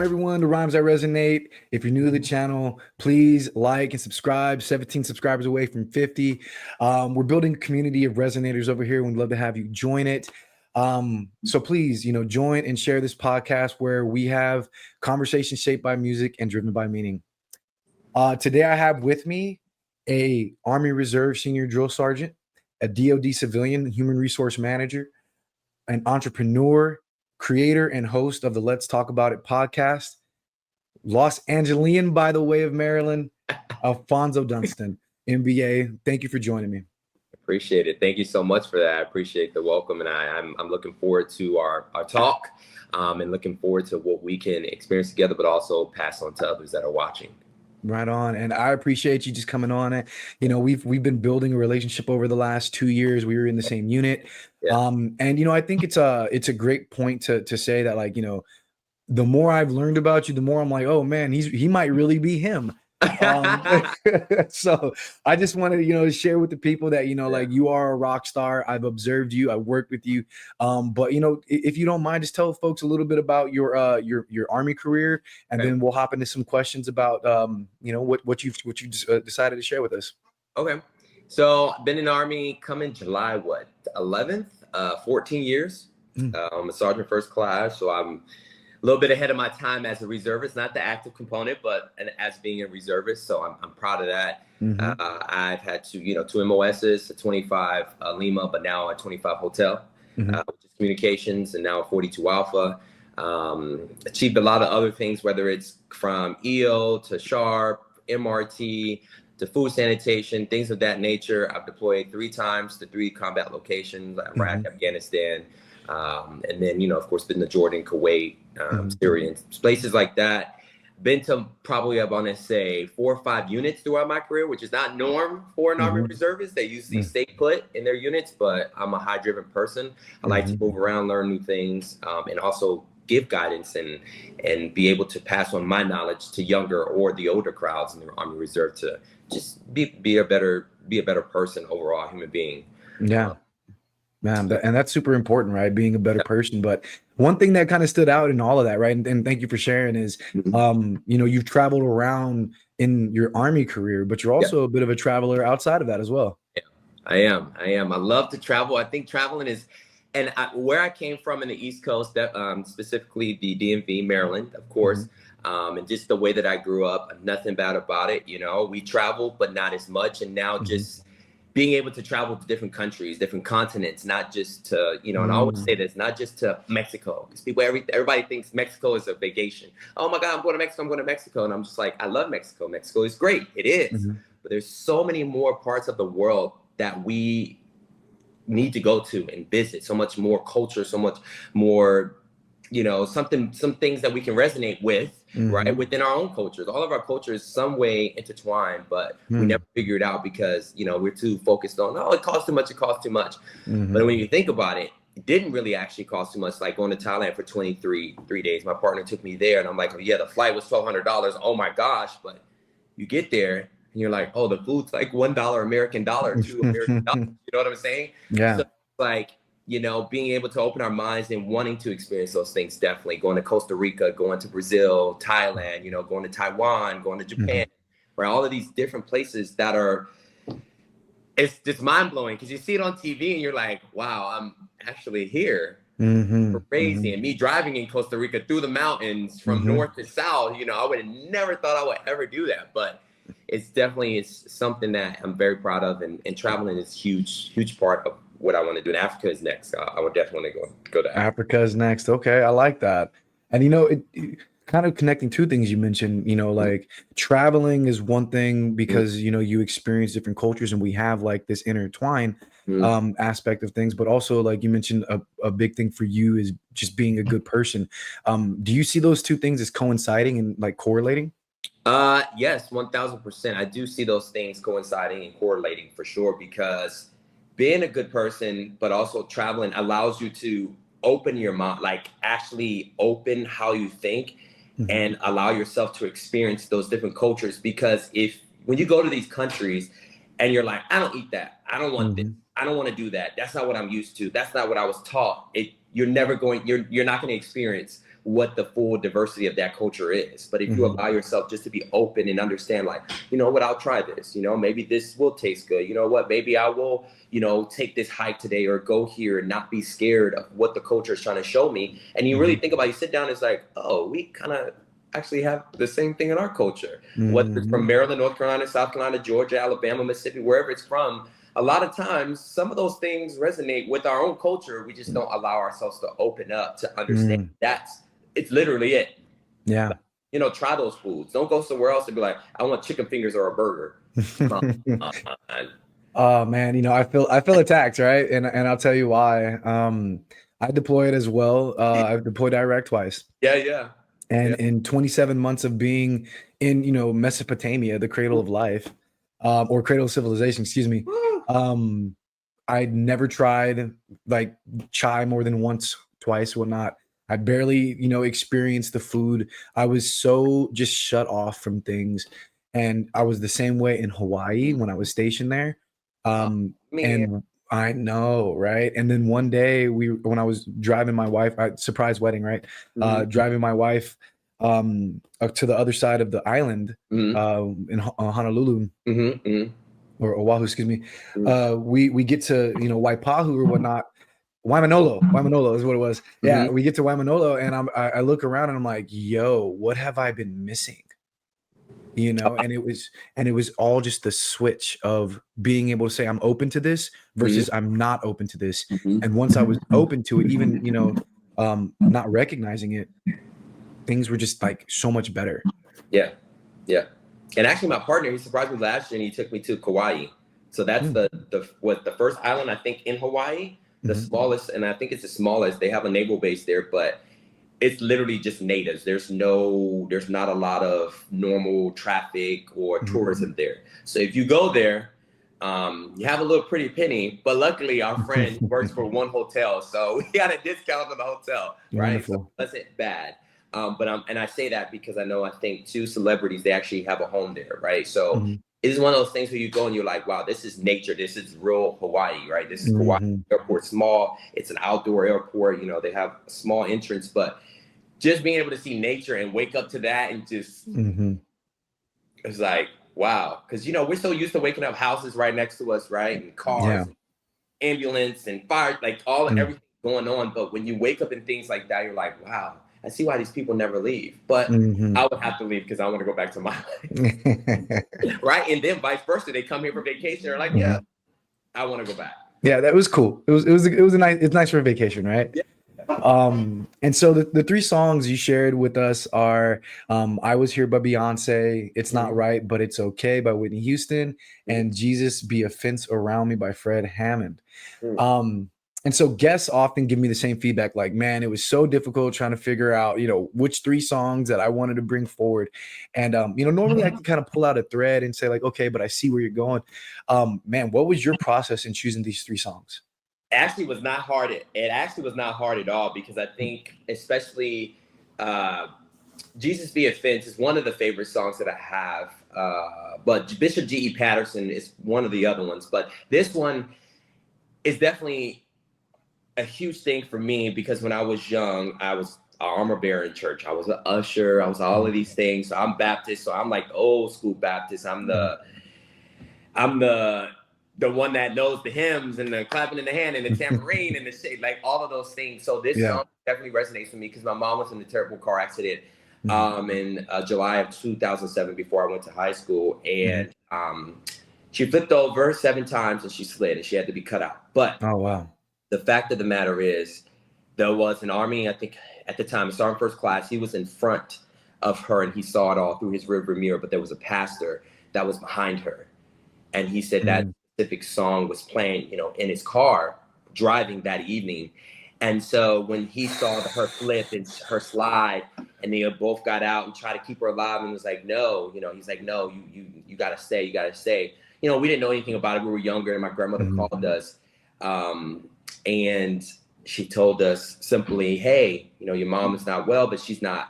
Welcome everyone to Rhymes That Resonate. If you're new to the channel, please like and subscribe. 17 subscribers away from 50. We're building a community of resonators over here. We'd love to have you join it. So please, join and share this podcast where we have conversations shaped by music and driven by meaning. Today I have with me a Army Reserve Senior Drill Sergeant, a DoD civilian human resource manager, an entrepreneur, creator and host of the Let's Talk About It podcast, Los Angelian by the way of Maryland, Alphonso Dunston, MBA. Thank you for joining me. Appreciate it. Thank you so much for that. I appreciate the welcome, and I'm looking forward to our talk, and looking forward to what we can experience together, but also pass on to others that are watching. Right on. And I appreciate you just coming on it. We've been building a relationship over the last 2 years. We were in the same unit. Yeah. And I think it's a great point to say that, like, the more I've learned about you, the more I'm like, oh man, he might really be him. So I just wanted to share with the people that like, you are a rock star. I've observed you, I worked with you, but if you don't mind, just tell folks a little bit about your Army career, and then we'll hop into some questions about what you've decided to share with us. Okay, so I've been in the Army coming July 11th, 14 years. I'm a sergeant first class, so I'm a little bit ahead of my time as a reservist, not the active component, but as being a reservist. So I'm proud of that. I've had two MOSs, a 25 Lima, but now a 25 Hotel, which is communications, and now a 42 Alpha. Achieved a lot of other things, whether it's from EO to SHARP, MRT, to food sanitation, things of that nature. I've deployed 3 times to 3 combat locations, Iraq, Afghanistan, and then, of course, been to Jordan, Kuwait, Syria, places like that. Been to probably, I want to say, 4 or 5 units throughout my career, which is not norm for an Army reservist. They usually stay put in their units, but I'm a high-driven person. I like to move around, learn new things, and also give guidance and be able to pass on my knowledge to younger or the older crowds in the Army Reserve to just be a better person overall, human being. Yeah. Man, and that's super important, right? Being a better person. But one thing that kind of stood out in all of that, right? And thank you for sharing is, you've traveled around in your Army career, but you're also a bit of a traveler outside of that as well. Yeah, I am. I love to travel. I think traveling is, and where I came from in the East Coast, specifically the DMV, Maryland, of course, and just the way that I grew up, nothing bad about it. We traveled, but not as much. And now just being able to travel to different countries, different continents, not just to, and I always say this, not just to Mexico, because everybody thinks Mexico is a vacation. Oh my God, I'm going to Mexico. And I'm just like, I love Mexico. Mexico is great. It is. But there's so many more parts of the world that we need to go to and visit, so much more culture, so much more, some things that we can resonate with, right, within our own cultures. All of our cultures some way intertwined, but we never figure it out because we're too focused on, it costs too much, but when you think about it, it didn't really actually cost too much. Like going to Thailand for 3 days, my partner took me there, and I'm like, the flight was $1,200. Oh my gosh. But you get there and you're like, the food's like $1 American dollar, $2 American dollars. You know what I'm saying? Yeah. So, like, being able to open our minds and wanting to experience those things, definitely going to Costa Rica, going to Brazil, Thailand, going to Taiwan, going to Japan, where all of these different places that are, it's just mind blowing because you see it on TV and you're like, wow, I'm actually here. Crazy. And me driving in Costa Rica through the mountains from north to south, I would have never thought I would ever do that. But it's something that I'm very proud of, and traveling is huge part of what I want to do. And Africa is next. I would definitely go to Africa. Africa is next. Okay, I like that. And it kind of connecting two things you mentioned, like traveling is one thing because you experience different cultures, and we have like this intertwined aspect of things, but also, like you mentioned, a big thing for you is just being a good person. Do you see those two things as coinciding and like correlating? Yes, 1000%. I do see those things coinciding and correlating for sure, because being a good person, but also traveling allows you to open your mind, like actually open how you think and allow yourself to experience those different cultures. Because when you go to these countries and you're like, I don't eat that, I don't want this, I don't want to do that, that's not what I'm used to, that's not what I was taught, you're never going, you're not going to experience what the full diversity of that culture is. But if you allow yourself just to be open and understand, like, you know what, I'll try this, you know, maybe this will taste good. You know what, maybe I will, you know, take this hike today or go here and not be scared of what the culture is trying to show me. And you really think about it, you sit down, it's like, oh, we kind of actually have the same thing in our culture. Whether it's from Maryland, North Carolina, South Carolina, Georgia, Alabama, Mississippi, wherever it's from, a lot of times, some of those things resonate with our own culture. We just don't allow ourselves to open up to understand it's literally it. Yeah. You know, try those foods. Don't go somewhere else and be like, I want chicken fingers or a burger. Oh man, you know, I feel attacked, right? And I'll tell you why. I deployed as well. I've deployed Iraq twice. Yeah. And in 27 months of being in, you know, Mesopotamia, the cradle of life, or cradle of civilization, excuse me. I'd never tried like chai more than once, twice, whatnot. I barely, you know, experienced the food. I was so just shut off from things. And I was the same way in Hawaii when I was stationed there. And I know, right? And then one day when I was driving my wife, surprise wedding, right? Driving my wife up to the other side of the island in Honolulu or Oahu, excuse me. We get to, you know, Waipahu or whatnot. Waimanolo is what it was. Yeah, we get to Waimanolo and I look around and I'm like, yo, what have I been missing? You know, and it was all just the switch of being able to say I'm open to this versus I'm not open to this. And once I was open to it, even, you know, not recognizing it, things were just like so much better. Yeah. And actually my partner, he surprised me last year and he took me to Kauai. So that's the first island, I think, in Hawaii, the smallest, and I think it's the smallest. They have a naval base there, but it's literally just natives. There's not a lot of normal traffic or tourism there. So if you go there, you have a little pretty penny, but luckily our friend works for one hotel. So we got a discount on the hotel, right? So that's it bad. And I say that because I think two celebrities, they actually have a home there, right? So it's one of those things where you go and you're like, wow, this is nature. This is real Hawaii, right? This is Hawaii airport, small. It's an outdoor airport. You know, they have a small entrance, but just being able to see nature and wake up to that and just, it's like, wow. Because, you know, we're so used to waking up houses right next to us, right? And cars, and ambulance and fire, like everything going on. But when you wake up and things like that, you're like, wow, I see why these people never leave. But I would have to leave because I want to go back to my life. Right? And then vice versa. They come here for vacation. They're like, yeah, I want to go back. Yeah, that was cool. It's nice for a vacation, right? Yeah. And so the three songs you shared with us are I Was Here by Beyonce, It's Not Right, But It's Okay by Whitney Houston, and Jesus Be a Fence Around Me by Fred Hammond. And so guests often give me the same feedback, like, man, it was so difficult trying to figure out, you know, which three songs that I wanted to bring forward. And, you know, normally I can kind of pull out a thread and say like, okay, but I see where you're going. Man, what was your process in choosing these three songs? Actually was not hard. It actually was not hard at all, because I think especially Jesus Be a Fence is one of the favorite songs that I have. But Bishop G.E. Patterson is one of the other ones. But this one is definitely a huge thing for me, because when I was young, I was an armor bearer in church. I was an usher. I was all of these things. So I'm Baptist. So I'm like old school Baptist. I'm the one that knows the hymns and the clapping in the hand and the tambourine and the shit, like all of those things. So this song definitely resonates with me, because my mom was in a terrible car accident in July of 2007 before I went to high school. And she flipped over 7 times and she slid and she had to be cut out. But oh, wow. The fact of the matter is, there was an Army, I think at the time, a Sergeant First Class, he was in front of her and he saw it all through his rearview mirror, but there was a pastor that was behind her. And he said that specific song was playing, you know, in his car driving that evening. And so when he saw her flip and her slide, and they both got out and tried to keep her alive, and was like, no, you know, he's like, no, you gotta stay, you gotta stay. You know, we didn't know anything about it. We were younger, and my grandmother called us. And she told us simply, hey, you know, your mom is not well, but she's not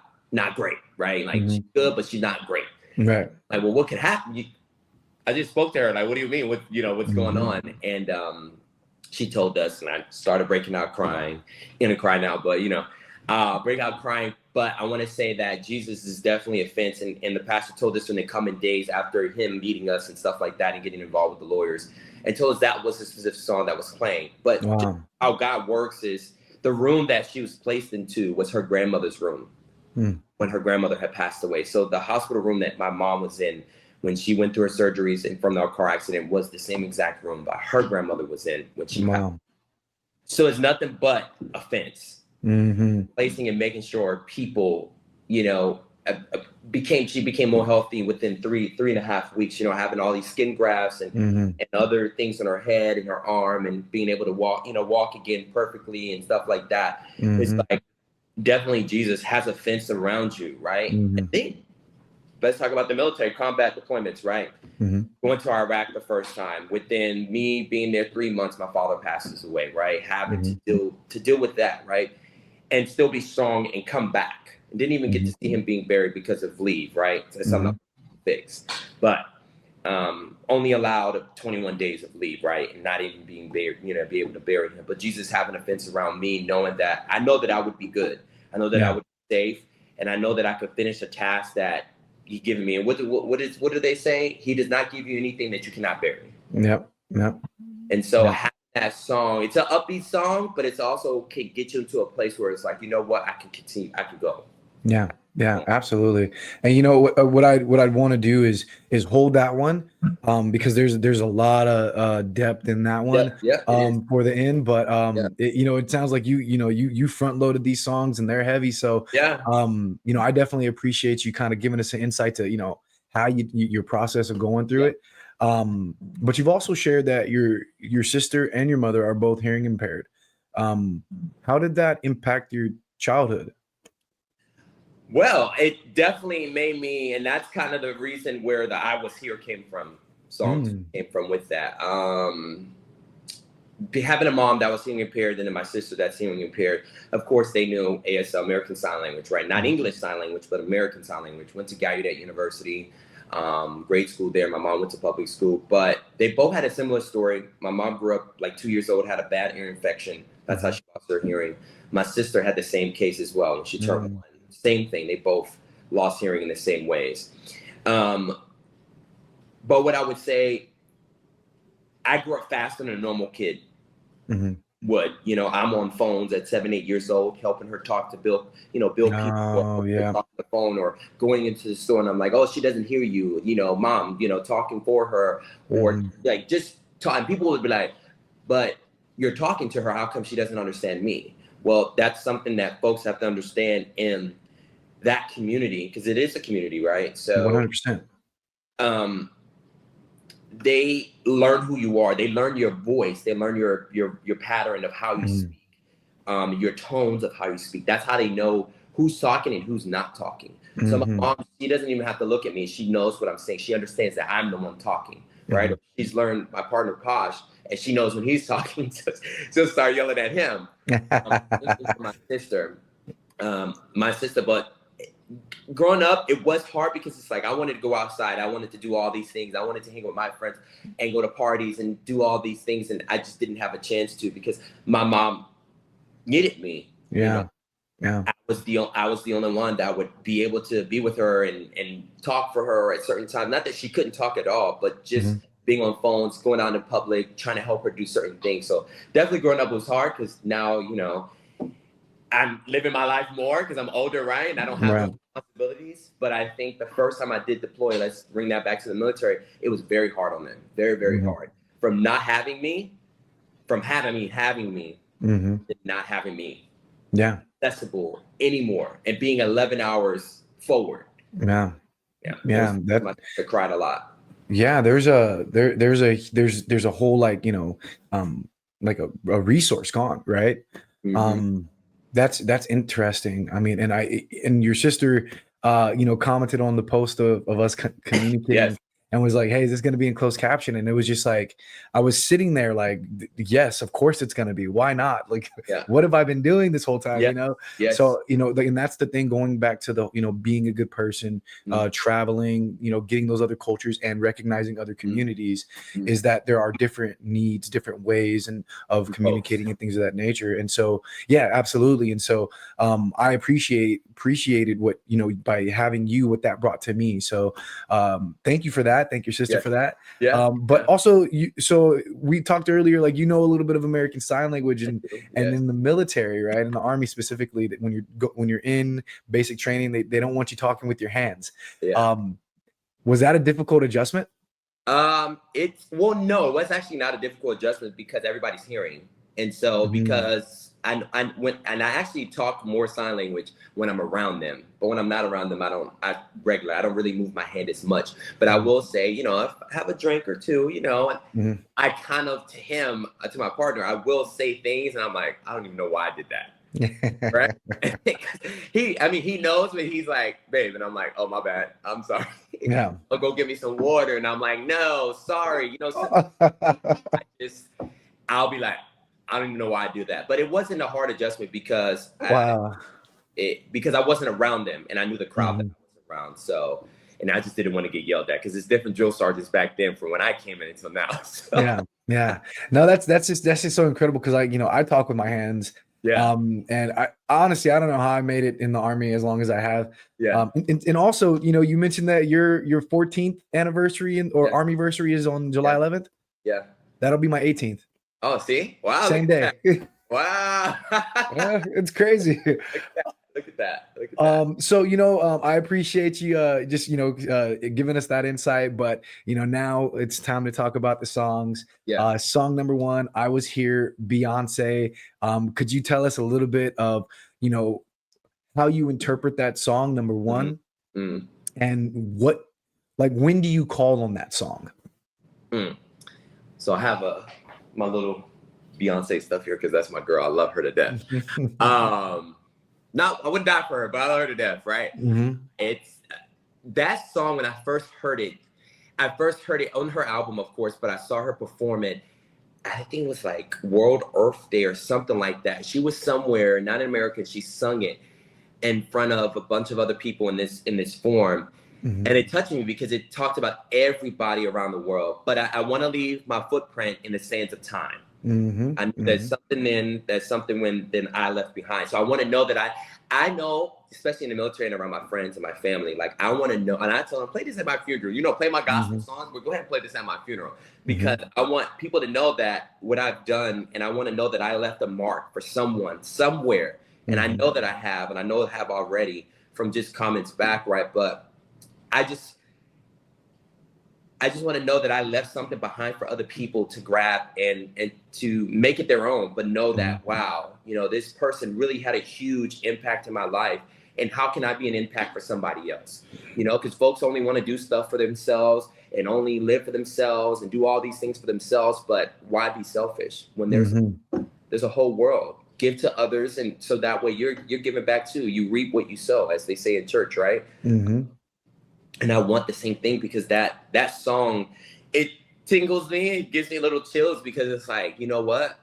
great, right? Like she's good, but she's not great. Right. Like, well, what could happen? I just spoke to her, like, what do you mean? What's going on? And she told us, and I started breaking out crying, in a cry now, but break out crying. But I want to say that Jesus is definitely a fence, and the pastor told us in the coming days after him meeting us and stuff like that and getting involved with the lawyers, and told us that was a specific song that was playing. But how God works is the room that she was placed into was her grandmother's room when her grandmother had passed away. So the hospital room that my mom was in when she went through her surgeries and from our car accident was the same exact room that her grandmother was in when she passed. So it's nothing but a fence. Placing and making sure people, she became more healthy within 3.5 weeks, having all these skin grafts and other things on her head and her arm and being able to walk again perfectly and stuff like that. It's like, definitely Jesus has a fence around you, right? And then, let's talk about the military combat deployments, right? Going to Iraq the first time, within me being there 3 months, my father passes away, right? Having to deal with that, right? And still be strong and come back. And didn't even get to see him being buried because of leave, right? So that's something fixed. But only allowed 21 days of leave, right? And not even being buried, be able to bury him. But Jesus having a fence around me, knowing that I know that I would be good. I know that I would be safe. And I know that I could finish a task that He's given me. And what do they say? He does not give you anything that you cannot bury. Yep. And so that song, it's an upbeat song, but it's also can get you into a place where it's like, you know what, I can continue, I can go. Yeah, absolutely. And what I'd want to do is hold that one, because there's a lot of depth in that one, for the end. But it sounds like you front loaded these songs and they're heavy. So I definitely appreciate you kind of giving us an insight to how your process of going through it. But you've also shared that your sister and your mother are both hearing impaired. How did that impact your childhood? Well, it definitely made me, and that's kind of the reason where the I Was Here came from, songs came from with that. Having a mom that was hearing impaired and then my sister that's hearing impaired, of course they knew ASL, American Sign Language, right? Not English Sign Language, but American Sign Language. Went to Gallaudet University, grade school there. My mom went to public school, but they both had a similar story. My mom grew up like 2 years old, had a bad ear infection. That's how she lost her hearing. My sister had the same case as well when she turned 1. Same thing. They both lost hearing in the same ways. But what I would say, I grew up faster than a normal kid would. I'm on phones at 7, 8 years old, helping her talk to Bill people on the phone, or going into the store and I'm like, oh, she doesn't hear you, mom, talking for her, or like just talking. People would be like, but you're talking to her. How come she doesn't understand me? Well, that's something that folks have to understand in that community, because it is a community, right? So 100%. They learn who you are. They learn your voice. They learn your pattern of how you speak, your tones of how you speak. That's how they know who's talking and who's not talking. So my mom, she doesn't even have to look at me. She knows what I'm saying. She understands that I'm the one talking, right? She's learned my partner Posh, and she knows when he's talking, she'll start yelling at him. My sister, but growing up, it was hard because it's like I wanted to go outside. I wanted to do all these things. I wanted to hang with my friends and go to parties and do all these things, and I just didn't have a chance to because my mom needed me. I was the only one that would be able to be with her and talk for her at certain times. Not that she couldn't talk at all, but just being on phones, going out in public, trying to help her do certain things. So definitely growing up was hard because now, I'm living my life more because I'm older, right? And I don't have those responsibilities. But I think the first time I did deploy, let's bring that back to the military, it was very hard on them. Very, very hard. From not having me, from having me, to not having me accessible anymore and being 11 hours forward. I cried a lot. Yeah, there's a whole like a resource gone, right? That's interesting. I mean, and your sister commented on the post of us communicating and was like, hey, is this going to be in closed caption? And it was just like, I was sitting there like, yes, of course it's going to be. Why not? Like, Yeah. what have I been doing this whole time? Yeah. You know? Yes. So, you know, and that's the thing, going back to the, you know, being a good person, traveling, you know, getting those other cultures and recognizing other communities, is that there are different needs, different ways and of communicating and things of that nature. And so, yeah, absolutely. And so I appreciated what, you know, by having you, what that brought to me. So thank you for that. Thank your sister for that. But also, so we talked earlier, like, you know, a little bit of American Sign Language, and in the military, right, in the Army specifically, that when you're in basic training, they don't want you talking with your hands. Was that a difficult adjustment? No, it was actually not a difficult adjustment because everybody's hearing. And so because I actually talk more sign language when I'm around them, but when I'm not around them, I don't really move my hand as much. But I will say, you know, if I have a drink or two, you know, and I kind of, to my partner, I will say things and I'm like, I don't even know why I did that. Right? he knows, but he's like, babe, and I'm like, oh, my bad, I'm sorry. I'll go get me some water, and I'm like, no, sorry, you know. I'll be like, I don't even know why I do that. But it wasn't a hard adjustment because because I wasn't around them, and I knew the crowd that I was around. So, and I just didn't want to get yelled at because it's different drill sergeants back then from when I came in until now. So. Yeah. No, that's just so incredible because I talk with my hands. And I honestly, I don't know how I made it in the Army as long as I have. And also, you know, you mentioned that your 14th anniversary or Armyversary is on July 11th. That'll be my 18th. Oh, see? Wow. Same day. Wow. Yeah, it's crazy. Look at that. So, you know, I appreciate you just, you know, giving us that insight, but, you know, now it's time to talk about the songs. Song number 1, I Was Here, Beyonce. Could you tell us a little bit of, you know, how you interpret that song, number 1, and what, like, when do you call on that song? So I have my little Beyonce stuff here because that's my girl. I love her to death. I wouldn't die for her, but I love her to death, right? It's that song. When I first heard it on her album, of course, but I saw her perform it. I think it was like World Earth Day or something like that. She was somewhere, not in America. She sung it in front of a bunch of other people in this form. And it touched me because it talked about everybody around the world. But I want to leave my footprint in the sands of time. And there's something when I left behind. So I want to know that I know, especially in the military and around my friends and my family, like I want to know, and I tell them, play this at my funeral, you know, play my gospel songs, but go ahead and play this at my funeral, because I want people to know that what I've done, and I want to know that I left a mark for someone somewhere. And I know that I have, and I know I have already from just comments back, right? But I just want to know that I left something behind for other people to grab and to make it their own, but know that, wow, you know, this person really had a huge impact in my life. And how can I be an impact for somebody else? You know, because folks only want to do stuff for themselves and only live for themselves and do all these things for themselves. But why be selfish when there's a whole world? Give to others. And so that way you're giving back too. You reap what you sow, as they say in church, right? And I want the same thing, because that song, it tingles me, it gives me little chills, because it's like, you know what?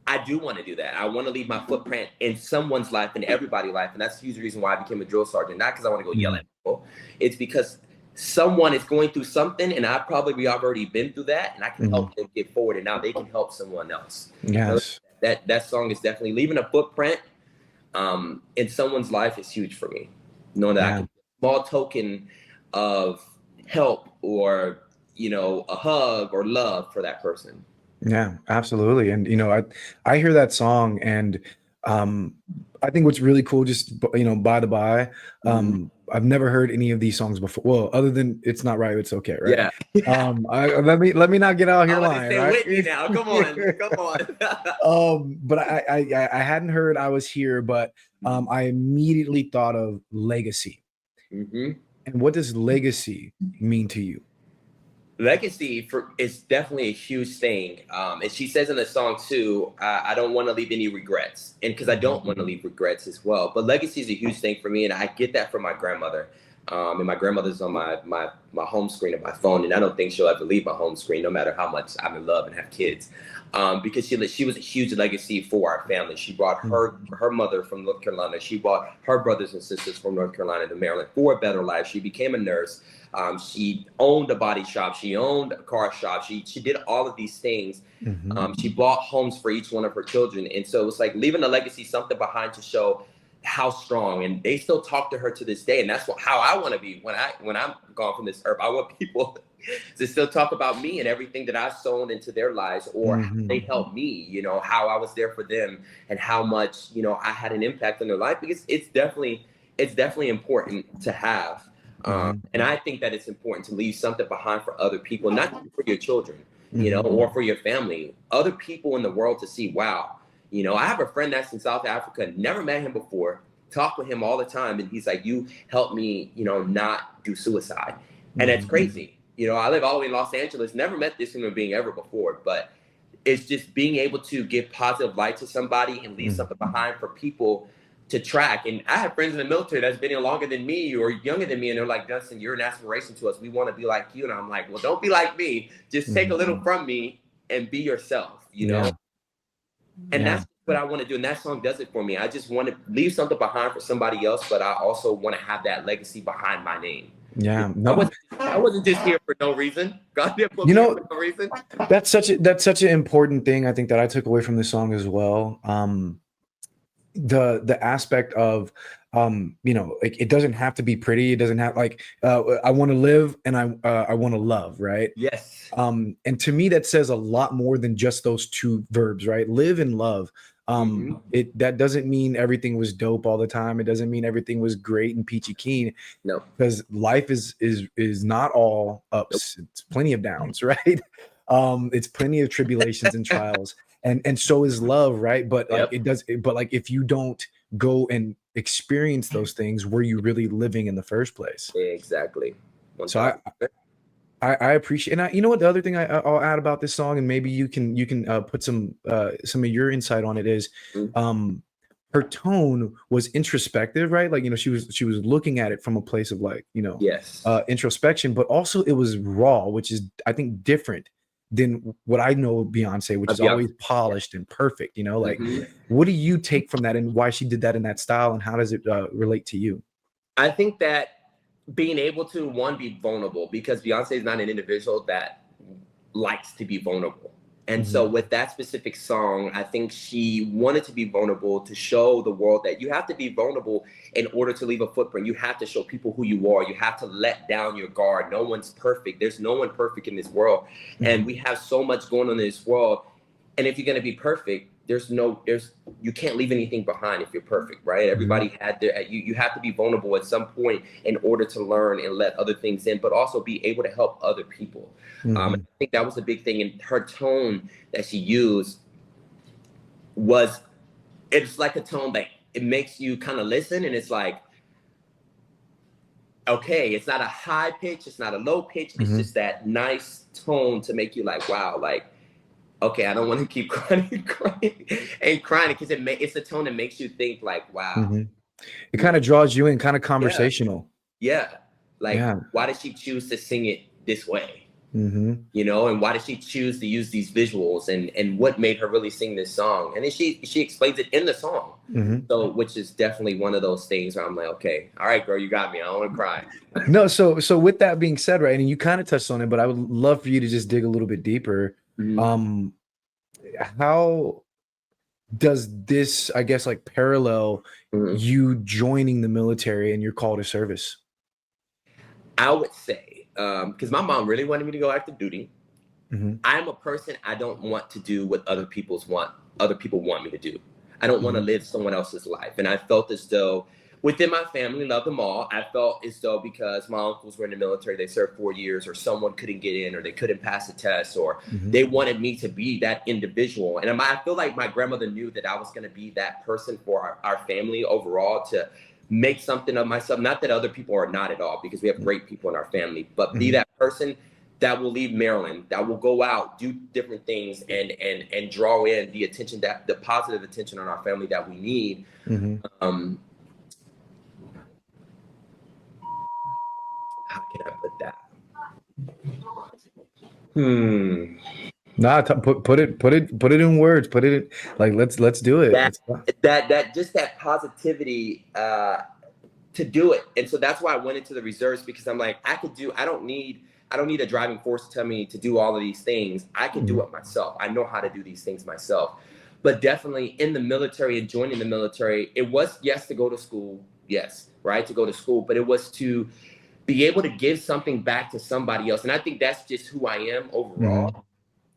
I do want to do that. I want to leave my footprint in someone's life, in everybody's life. And that's a huge reason why I became a drill sergeant. Not because I want to go yell at people. It's because someone is going through something, and I've probably already been through that, and I can help them get forward, and now they can help someone else. Yes. So that song is definitely leaving a footprint in someone's life is huge for me. Knowing that I can small token of help, or, you know, a hug or love for that person. Yeah, absolutely. And, you know, I hear that song, and I think what's really cool, just, you know, by the by, I've never heard any of these songs before. Well, other than It's Not Right, It's Okay, right? Let me not get out here lying, right? Whitney now. Come on. But I hadn't heard I Was Here, but I immediately thought of legacy. And what does legacy mean to you? Legacy is definitely a huge thing. And she says in the song too, I don't want to leave any regrets. And because I don't want to leave regrets as well. But legacy is a huge thing for me. And I get that from my grandmother. And my grandmother's on my home screen of my phone, and I don't think she'll ever leave my home screen, no matter how much I'm in love and have kids, because she was a huge legacy for our family. She brought her mother from North Carolina. She brought her brothers and sisters from North Carolina to Maryland for a better life. She became a nurse. She owned a body shop. She owned a car shop. She did all of these things. She bought homes for each one of her children, and so it's like leaving a legacy, something behind to show how strong. And they still talk to her to this day, and that's how I want to be when I'm gone from this earth. I want people to still talk about me and everything that I've sown into their lives, or how they helped me, you know, how I was there for them, and how much, you know, I had an impact on their life, because it's definitely important to have. And I think that it's important to leave something behind for other people, not just for your children, you know, or for your family, other people in the world to see, wow, you know, I have a friend that's in South Africa, never met him before, talk with him all the time. And he's like, you helped me, you know, not do suicide. And that's crazy. You know, I live all the way in Los Angeles, never met this human being ever before, but it's just being able to give positive light to somebody and leave something behind for people to track. And I have friends in the military that's been here longer than me or younger than me, and they're like, Dunston, you're an aspiration to us. We want to be like you. And I'm like, well, don't be like me. Just take a little from me and be yourself, you know? And that's what I want to do. And that song does it for me. I just want to leave something behind for somebody else, but I also want to have that legacy behind my name. Yeah. I wasn't just here for no reason. God didn't put You me know, here for no reason. that's such an important thing, I think, that I took away from this song as well. The aspect of you know, like, it doesn't have to be pretty. It doesn't have, like, I want to live and I want to love, right? Yes. And to me, that says a lot more than just those two verbs, right? Live and love. That doesn't mean everything was dope all the time. It doesn't mean everything was great and peachy keen. No, because life is not all ups. It's plenty of downs, right? It's plenty of tribulations and trials, and so is love, right? But like but like, if you don't go and experience those things, were you really living in the first place? exactly. So I appreciate, and you know what, the other thing I'll add about this song, and maybe you can put some of your insight on it, is her tone was introspective, right? Like, you know, she was looking at it from a place of, like, you know, introspection, but also it was raw, which is, I think, different than what I know of Beyonce, which is always polished and perfect, you know? Like, what do you take from that, and why she did that in that style, and how does it relate to you? I think that being able to, one, be vulnerable, because Beyonce is not an individual that likes to be vulnerable. And so with that specific song, I think she wanted to be vulnerable to show the world that you have to be vulnerable in order to leave a footprint. You have to show people who you are. You have to let down your guard. No one's perfect. There's no one perfect in this world. And we have so much going on in this world. And if you're going to be perfect, you can't leave anything behind if you're perfect, right? Everybody you have to be vulnerable at some point in order to learn and let other things in, but also be able to help other people. I think that was a big thing. And her tone that she used it's like a tone that it makes you kind of listen, and it's like, okay, it's not a high pitch, it's not a low pitch, it's just that nice tone to make you like, wow, like, okay, I don't want to keep crying because it's a tone that makes you think, like, wow. It kind of draws you in, kind of conversational. Why did she choose to sing it this way? You know, and why did she choose to use these visuals, and what made her really sing this song? And then she explains it in the song. So, which is definitely one of those things where I'm like, okay, all right, girl, you got me. I don't want to cry. No, so with that being said, right, and you kind of touched on it, but I would love for you to just dig a little bit deeper. How does this, I guess, like, parallel you joining the military and your call to service? I would say, because my mom really wanted me to go active duty. I'm a person, I don't want to do what other people want me to do. I don't want to live someone else's life. And I felt as though within my family, love them all, I felt as though because my uncles were in the military, they served 4 years, or someone couldn't get in, or they couldn't pass a test, or they wanted me to be that individual. And I feel like my grandmother knew that I was going to be that person for our family overall, to make something of myself. Not that other people are not at all, because we have great people in our family, but be that person that will leave Maryland, that will go out, do different things, and draw in the attention, the positive attention on our family that we need. how can I put that? Hmm. Nah, put it in words. Put it in, like let's do it. That just that positivity to do it. And so that's why I went into the reserves, because I'm like, I don't need a driving force to tell me to do all of these things. I can do it myself. I know how to do these things myself. But definitely in the military and joining the military, it was, yes, to go to school. Yes, right, to go to school. But it was to be able to give something back to somebody else. And I think that's just who I am overall.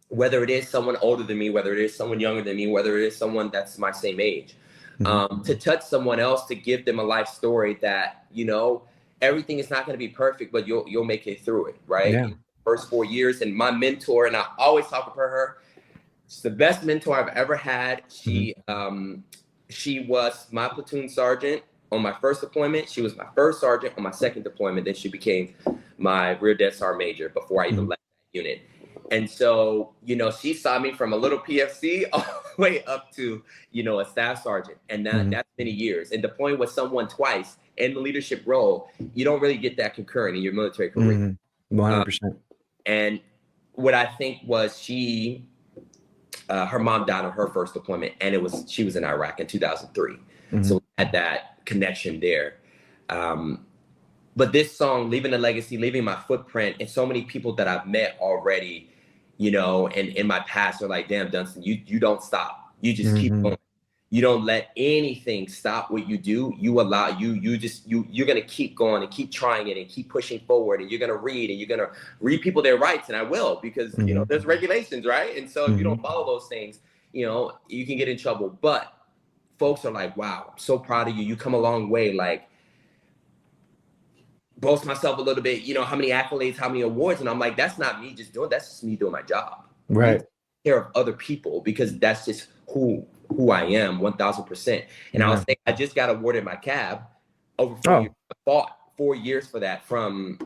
Whether it is someone older than me, whether it is someone younger than me, whether it is someone that's my same age, to touch someone else, to give them a life story that, you know, everything is not going to be perfect, but you'll make it through it, right? Yeah. First 4 years, and my mentor, and I always talk about her. She's the best mentor I've ever had. She was my platoon sergeant on my first deployment. She was my first sergeant on my second deployment. Then she became my rear dead sergeant major before I even left that unit. And so, you know, she saw me from a little PFC all the way up to, you know, a staff sergeant. And that's many years. And deploying with someone twice in the leadership role, you don't really get that concurrent in your military career. 100%. And what I think was her mom died on her first deployment, and she was in Iraq in 2003. So we had that connection there. But this song, leaving a legacy, leaving my footprint, and so many people that I've met already, you know, and in my past are like, damn, Dunston, you don't stop. You just keep going. You don't let anything stop what you do. You allow you're gonna keep going and keep trying it and keep pushing forward, and you're gonna read people their rights, and I will, because you know there's regulations, right? And so if you don't follow those things, you know, you can get in trouble. But folks are like, wow, I'm so proud of you. You come a long way. Like, boast myself a little bit, you know, how many accolades, how many awards. And I'm like, that's not me just doing, that's just me doing my job. Right. Take care of other people, because that's just who I am, 1000%. And I was saying, I just got awarded my cab over 4 years. I fought 4 years for that from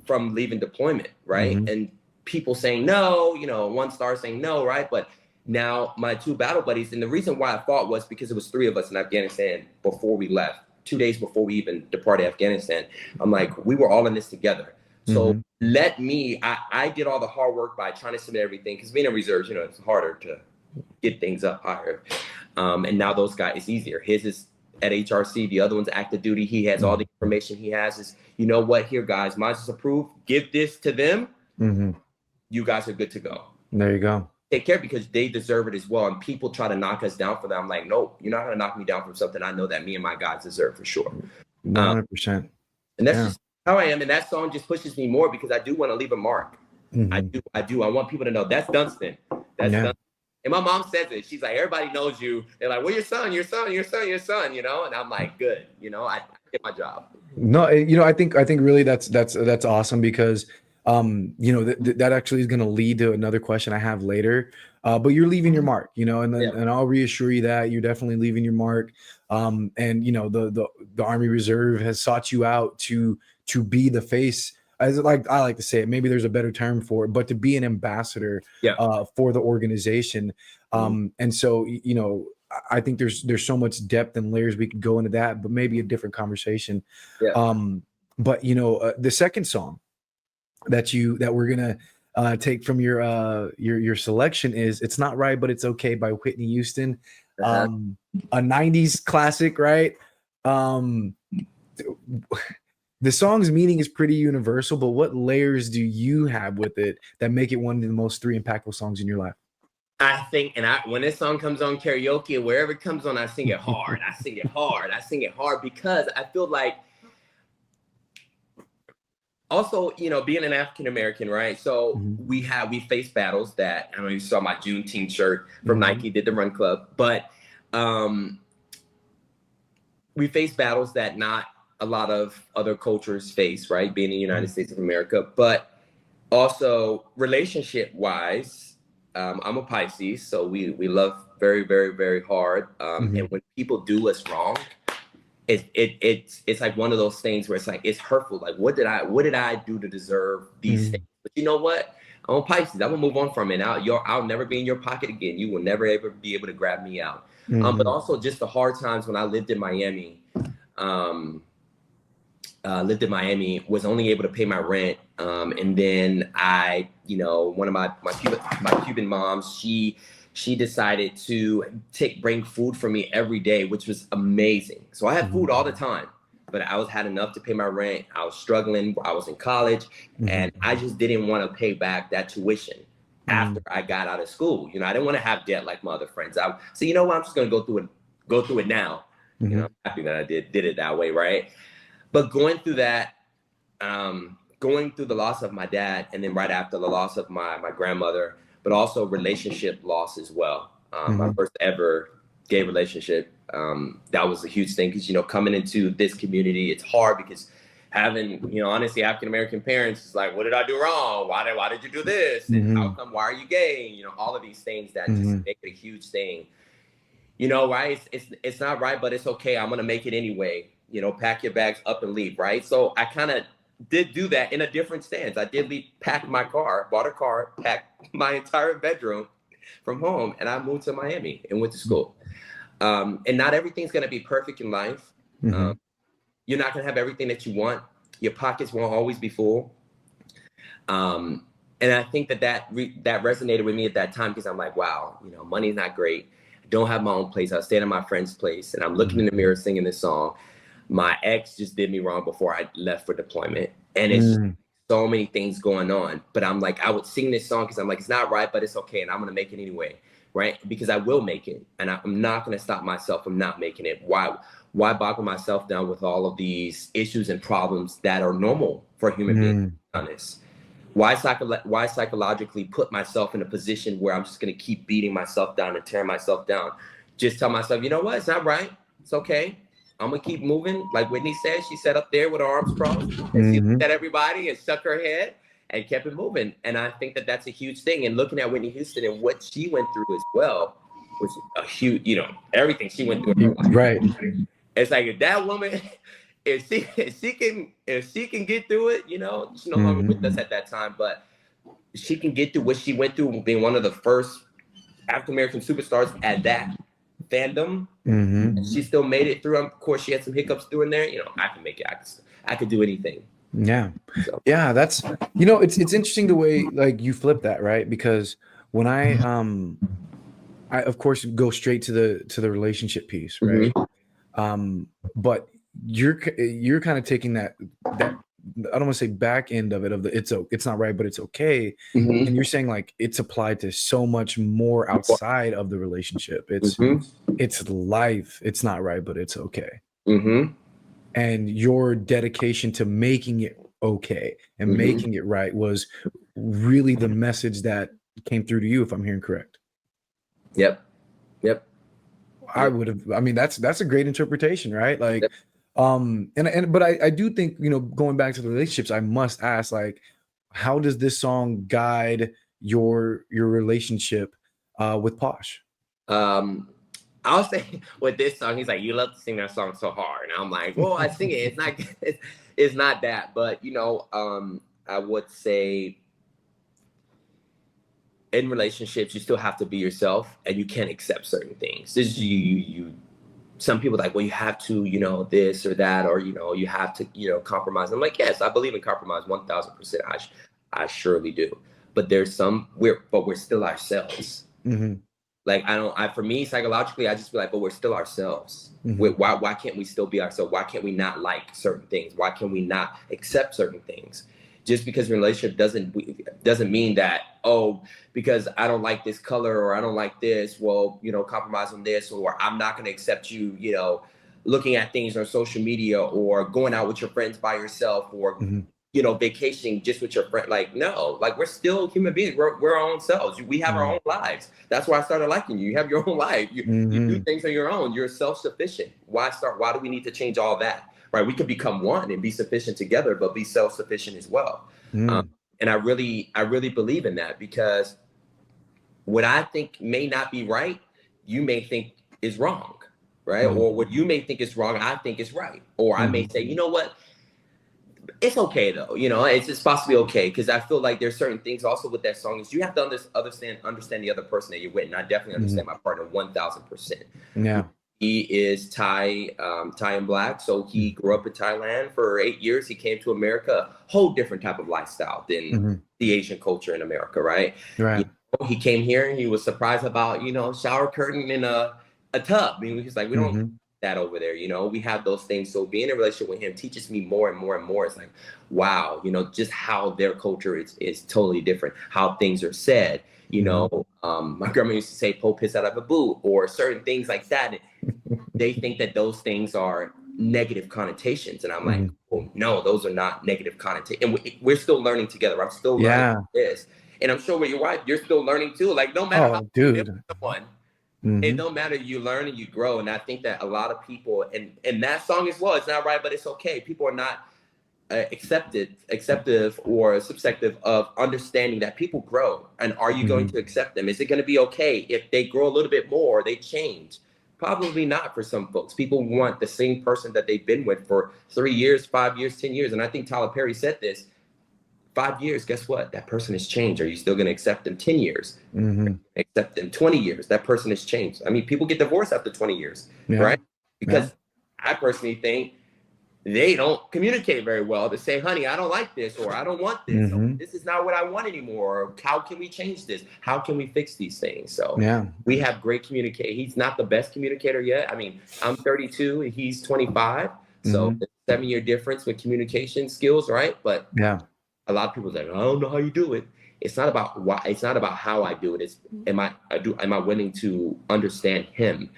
leaving deployment, right? And people saying no, you know, 1 star saying no, right? But now my 2 battle buddies, and the reason why I fought was because it was 3 of us in Afghanistan before we left. 2 days before we even departed Afghanistan. I'm like, we were all in this together. So I did all the hard work by trying to submit everything, because being in reserves, you know, it's harder to get things up higher. And now those guys, it's easier. His is at HRC, the other one's active duty. He has all the information he has. Is, you know what, here guys, mine's is approved. Give this to them. You guys are good to go. There you go. Take care, because they deserve it as well. And people try to knock us down for that. I'm like, nope, you're not going to knock me down from something I know that me and my guys deserve for sure. 100%. And that's just how I am. And that song just pushes me more, because I do want to leave a mark. I do. I want people to know that's Dunston. That's Dunston. And my mom says it. She's like, everybody knows you. They're like, well, your son, you know? And I'm like, good. You know, I did my job. No, you know, I think really that's awesome, because you know, that actually is going to lead to another question I have later. But you're leaving your mark, you know, and I'll reassure you that you're definitely leaving your mark. And you know, the Army Reserve has sought you out to be the face, as I like to say it. Maybe there's a better term for it, but to be an ambassador for the organization. And so, you know, I think there's so much depth and layers we could go into that, but maybe a different conversation. But you know, the second song that we're gonna take from your selection is "It's Not Right But It's Okay" by Whitney Houston. A 90s classic, right? The song's meaning is pretty universal, but what layers do you have with it that make it one of the most 3 impactful songs in your life? I think, and when this song comes on karaoke or wherever it comes on, I sing it hard. I sing it hard because I feel like, also, you know, being an African American, right? So we face battles that, I know you saw my Juneteenth shirt from Nike, did the Run Club, but we face battles that not a lot of other cultures face, right? Being in the United States of America, but also relationship wise, I'm a Pisces, so we love very, very, very hard. And when people do us wrong, it's like one of those things where it's like, it's hurtful. Like, what did I do to deserve these things? But you know what? I'm a Pisces. I'm gonna move on from it. I'll never be in your pocket again. You will never ever be able to grab me out. But also just the hard times when I lived in Miami. lived in Miami, was only able to pay my rent. And then one of my Cuban moms, she decided to bring food for me every day, which was amazing. So I had food all the time, but had enough to pay my rent. I was struggling. I was in college, and I just didn't want to pay back that tuition after I got out of school. I didn't want to have debt like my other friends. So you know what? I'm just going to go through it now. I'm happy that I did it that way, right? But going through that, going through the loss of my dad, and then right after the loss of my grandmother, but also relationship loss as well. My first ever gay relationship, that was a huge thing because, coming into this community, it's hard because having, honestly, African-American parents, is like, what did I do wrong? Why did you do this? And how come, why are you gay? All of these things that just make it a huge thing. Right? It's not right, but it's okay. I'm going to make it anyway. Pack your bags up and leave, right? So I kind of did do that in a different stance. I did pack my car, bought a car, packed my entire bedroom from home, and I moved to Miami and went to school. And not everything's going to be perfect in life. You're not going to have everything that you want. Your pockets won't always be full. And I think that resonated with me at that time because I'm like, wow, money's not great. I don't have my own place. I was staying at my friend's place, and I'm looking in the mirror singing this song. My ex just did me wrong before I left for deployment. And it's so many things going on. But I'm like, I would sing this song because I'm like, it's not right, but it's okay. And I'm going to make it anyway, right? Because I will make it. And I'm not going to stop myself from not making it. Why boggle myself down with all of these issues and problems that are normal for human beings, to be honest? Why psychologically put myself in a position where I'm just going to keep beating myself down and tearing myself down? Just tell myself, you know what? It's not right. It's okay. I'm going to keep moving. Like Whitney said, she sat up there with her arms crossed and she looked at everybody and shook her head and kept it moving. And I think that that's a huge thing. And looking at Whitney Houston and what she went through as well, was a huge, everything she went through. Right. It's like, if that woman, if she can get through it, she's no longer with us at that time, but she can get through what she went through, being one of the first African-American superstars at that fandom. She still made it through. Of course, she had some hiccups through in there. I can make it. I could do anything. Yeah. So. Yeah. That's, it's interesting the way like you flip that, right? Because when I of course go straight to the relationship piece, right? But you're kind of taking that I don't want to say back end of it it's not right, but it's okay. And you're saying like it's applied to so much more outside of the relationship. It's life. It's not right, but it's okay. And your dedication to making it okay and making it right was really the message that came through to you, if I'm hearing correct. Yep. That's a great interpretation, right? Like, but I do think, going back to the relationships, I must ask, like, how does this song guide your relationship with Posh? I'll say with this song, he's like, you love to sing that song so hard. And I'm like, well, I sing it. It's not that, but I would say in relationships, you still have to be yourself and you can't accept certain things. This is you some people are like, well, you have to, this or that, or, you have to, compromise. I'm like, yes, I believe in compromise 1000%. I surely do. But there's we're still ourselves. Like, for me, psychologically, I just feel like, but we're still ourselves. Why can't we still be ourselves? Why can't we not like certain things? Why can we not accept certain things? Just because relationship doesn't mean that, because I don't like this color or I don't like this, well, compromise on this, or I'm not going to accept you, looking at things on social media or going out with your friends by yourself or, vacationing just with your friend. Like, no, like we're still human beings. We're our own selves. We have our own lives. That's why I started liking you. You have your own life. You do things on your own. You're self-sufficient. Why do we need to change all that? Right, we could become one and be sufficient together, but be self-sufficient as well. And I really believe in that, because what I think may not be right, you may think is wrong, right? Or what you may think is wrong, I think is right. Or I may say, you know what, it's okay though. It's possibly okay, because I feel like there's certain things also with that song is you have to understand the other person that you're with, and I definitely understand my partner 1000%. Yeah. He is Thai, Thai and Black. So he grew up in Thailand for 8 years. He came to America, a whole different type of lifestyle than the Asian culture in America, right? Right. He came here and he was surprised about, shower curtain in a tub. I mean, he's like, we don't do that over there. We have those things. So being in a relationship with him teaches me more and more and more. It's like, wow, just how their culture is totally different, how things are said. My grandma used to say, "Pull piss out of a boot," or certain things like that. They think that those things are negative connotations. And I'm like, oh, no, those are not negative connotations. And we're still learning together. I'm still learning this. And I'm sure with your wife, you're still learning too. Like, no matter how you live with someone, it don't matter. You learn and you grow. And I think that a lot of people, and that song as well, it's not right, but it's okay. People are not acceptive or subjective of understanding that people grow. And are you going to accept them? Is it going to be okay if they grow a little bit more, they change? Probably not for some folks. People want the same person that they've been with for 3 years, 5 years, 10 years. And I think Tyler Perry said this, 5 years, guess what? That person has changed. Are you still going to accept them 10 years? Accept them 20 years? That person has changed. I mean, people get divorced after 20 years, right? Because I personally think they don't communicate very well to say, honey, I don't like this, or I don't want this. Or, this is not what I want anymore. Or, how can we change this? How can we fix these things? So we have great communication. He's not the best communicator yet. I mean, I'm 32 and he's 25. So it's a 7-year difference with communication skills, right? But a lot of people say, I don't know how you do it. It's not about why. It's not about how I do it. It's am I willing to understand him,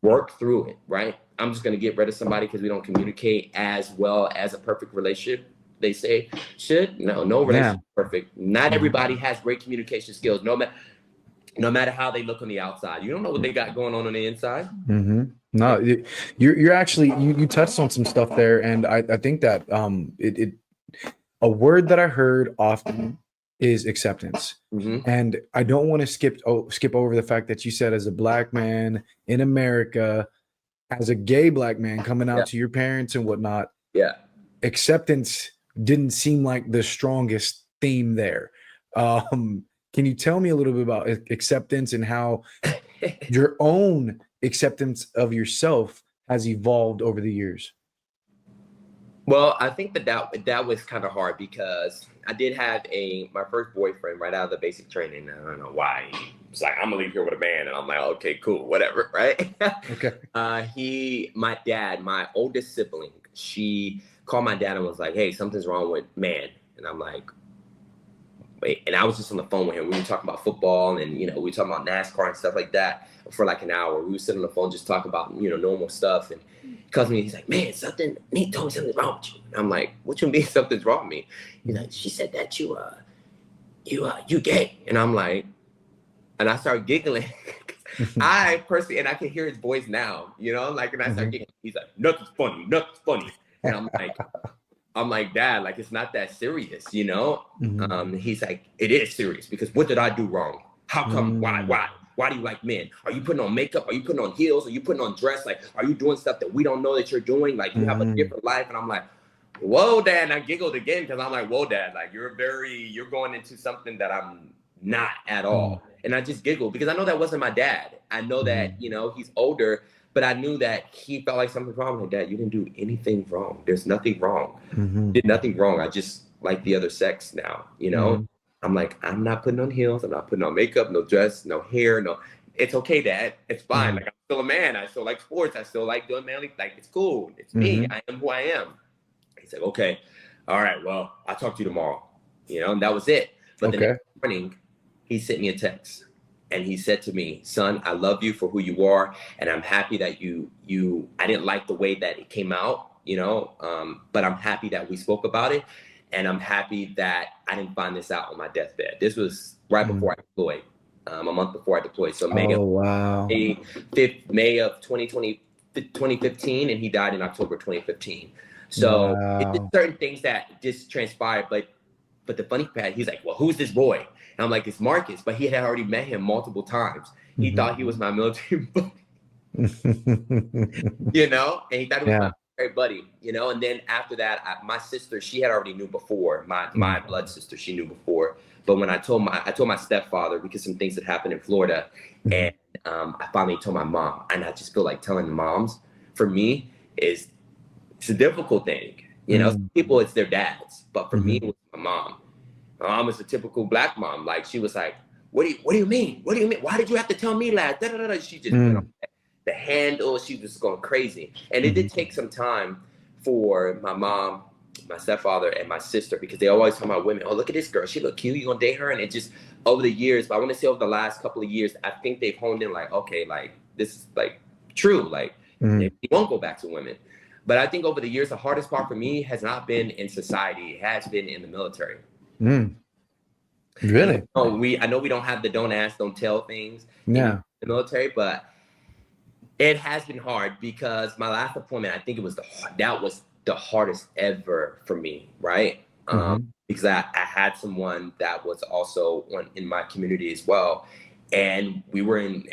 work through it, right? I'm just going to get rid of somebody because we don't communicate as well as a perfect relationship, they say, should. No relationship is perfect. Not everybody has great communication skills, no matter how they look on the outside. You don't know what they got going on the inside. No, you're actually, you touched on some stuff there. And I think that a word that I heard often is acceptance. And I don't want to skip over the fact that you said, as a Black man in America, as a gay Black man coming out to your parents and whatnot, acceptance didn't seem like the strongest theme there. Can you tell me a little bit about acceptance and how your own acceptance of yourself has evolved over the years? Well, I think that was kind of hard because I did have my first boyfriend right out of the basic training. I don't know why. He's like, I'm gonna leave here with a man, and I'm like, okay, cool, whatever, right? Okay. My dad, my oldest sibling, she called my dad and was like, hey, something's wrong with man, and I'm like, wait. And I was just on the phone with him. We were talking about football, and we were talking about NASCAR and stuff like that for like an hour. We were sitting on the phone just talking about normal stuff, and he calls me. He's like, man, Nate told me something's wrong with you. And I'm like, what you mean something's wrong with me? He's like, she said that you gay. And I'm like, and I started giggling. I personally, and I can hear his voice now, and I start giggling. He's like, nothing's funny. And I'm like, Dad, like, it's not that serious, He's like, it is serious, because what did I do wrong? How come? Why do you like men? Are you putting on makeup? Are you putting on heels? Are you putting on dress? Like, are you doing stuff that we don't know that you're doing? Like, you have a different life. And I'm like, whoa, Dad. And I giggled again because I'm like, whoa, Dad, like, you're going into something that I'm not at all. And I just giggled because I know that wasn't my dad. I know that, he's older, but I knew that he felt like something's wrong with Dad. You didn't do anything wrong. There's nothing wrong. Did nothing wrong. I just like the other sex now, I'm like, I'm not putting on heels. I'm not putting on makeup, no dress, no hair, no. It's okay, Dad. It's fine. Like, I'm still a man. I still like sports. I still like doing manly. Like, it's cool. It's me. I am who I am. He said, okay. All right. Well, I'll talk to you tomorrow. And that was it. But the next morning, he sent me a text. And he said to me, son, I love you for who you are. And I'm happy that I didn't like the way that it came out, but I'm happy that we spoke about it. And I'm happy that I didn't find this out on my deathbed. This was right before I deployed, a month before I deployed. So May of 2015, and he died in October 2015. So it's just certain things that just transpired. But the funny part, he's like, well, who's this boy? And I'm like, it's Marcus. But he had already met him multiple times. He thought he was my military buddy, and he thought he was my great buddy, and then after that, my sister, she had already knew before, my blood sister, she knew before. But when I told my stepfather, because some things had happened in Florida, and I finally told my mom, and I just feel like telling the moms for me it's a difficult thing. You know, some people it's their dads, but for me it was my mom. My mom was a typical Black mom. Like she was like, what do you mean? What do you mean? Why did you have to tell me that? Da, da, da, da. She just went on the handle. She was going crazy. And it did take some time for my mom, my stepfather, and my sister, because they always tell my women, oh, look at this girl. She look cute. You gonna date her? And it just over the years, but I want to say over the last couple of years, I think they've honed in like, okay, like this is like true. Like he won't go back to women. But I think over the years, the hardest part for me has not been in society. It has been in the military. Really? I know we don't have the don't ask, don't tell things in the military, but it has been hard because my last deployment, I think that was the hardest ever for me, right? Because I had someone that was also in my community as well. And we were in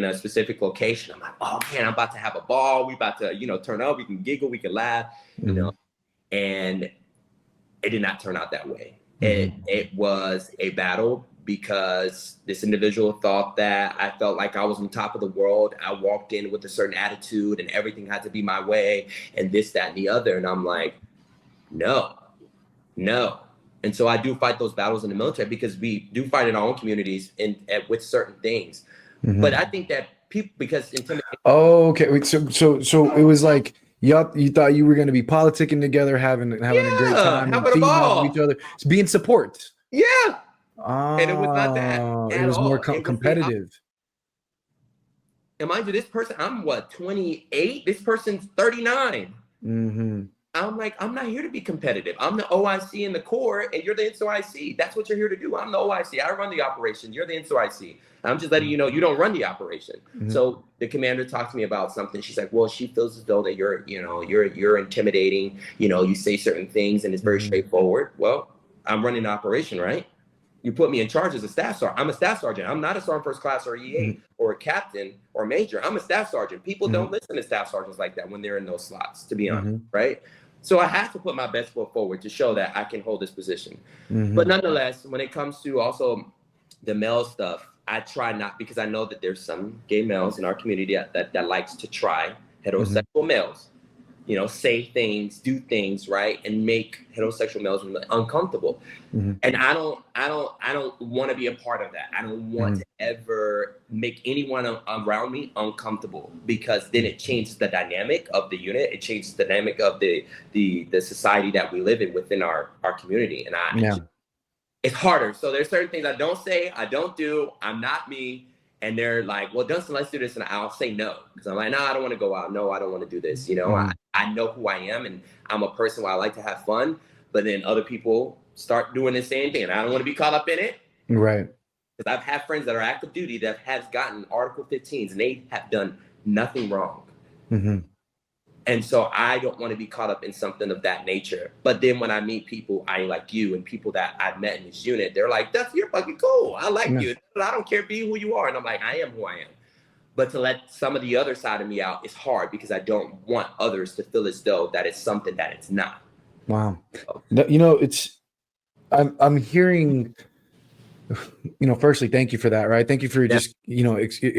a specific location. I'm like, oh man, I'm about to have a ball. We about to, turn up. We can giggle, we can laugh, and it did not turn out that way. It was a battle because this individual thought that I felt like I was on top of the world. I walked in with a certain attitude and everything had to be my way and this, that, and the other. And I'm like, no. And so I do fight those battles in the military because we do fight in our own communities and with certain things. But I think that people, because intimidation. Oh, okay. Wait, so it was like you thought you were going to be politicking together, having a great time, and feeding off of each other, being support. Yeah. And it was not that. It was more competitive. And mind you, this person, I'm 28? This person's 39. I'm like, I'm not here to be competitive. I'm the OIC in the Corps, and you're the NCOIC. That's what you're here to do. I'm the OIC. I run the operation. You're the NCOIC. I'm just letting you know you don't run the operation. So the commander talked to me about something. She's like, well, she feels as though that you're intimidating. You say certain things, and it's very straightforward. Well, I'm running the operation, right? You put me in charge as a staff sergeant. I'm a staff sergeant. I'm not a sergeant first class or EA or a captain or a major. I'm a staff sergeant. People don't listen to staff sergeants like that when they're in those slots, to be honest, right? So I have to put my best foot forward to show that I can hold this position. But nonetheless, when it comes to also the male stuff, I try not, because I know that there's some gay males in our community that likes to try heterosexual males, say things, do things, right, and make heterosexual males uncomfortable. And I don't want to be a part of that. I don't want to ever make anyone around me uncomfortable, because then it changes the dynamic of the unit. It changes the dynamic of the society that we live in within our community. And it's harder. So there's certain things I don't say, I don't do. I'm not me. And they're like, well, Dunston, let's do this. And I'll say no. Because I'm like, no, I don't want to go out. No, I don't want to do this. I know who I am. And I'm a person where I like to have fun. But then other people start doing the same thing. And I don't want to be caught up in it. Right. Because I've had friends that are active duty that have gotten Article 15s. And they have done nothing wrong. And so I don't want to be caught up in something of that nature. But then when I meet people, I like you and people that I've met in this unit, they're like, "That's you're fucking cool. I like you. I don't care, be who you are." And I'm like, I am who I am. But to let some of the other side of me out is hard, because I don't want others to feel as though that it's something that it's not. Wow. I'm hearing, firstly, thank you for that, right? Thank you for just,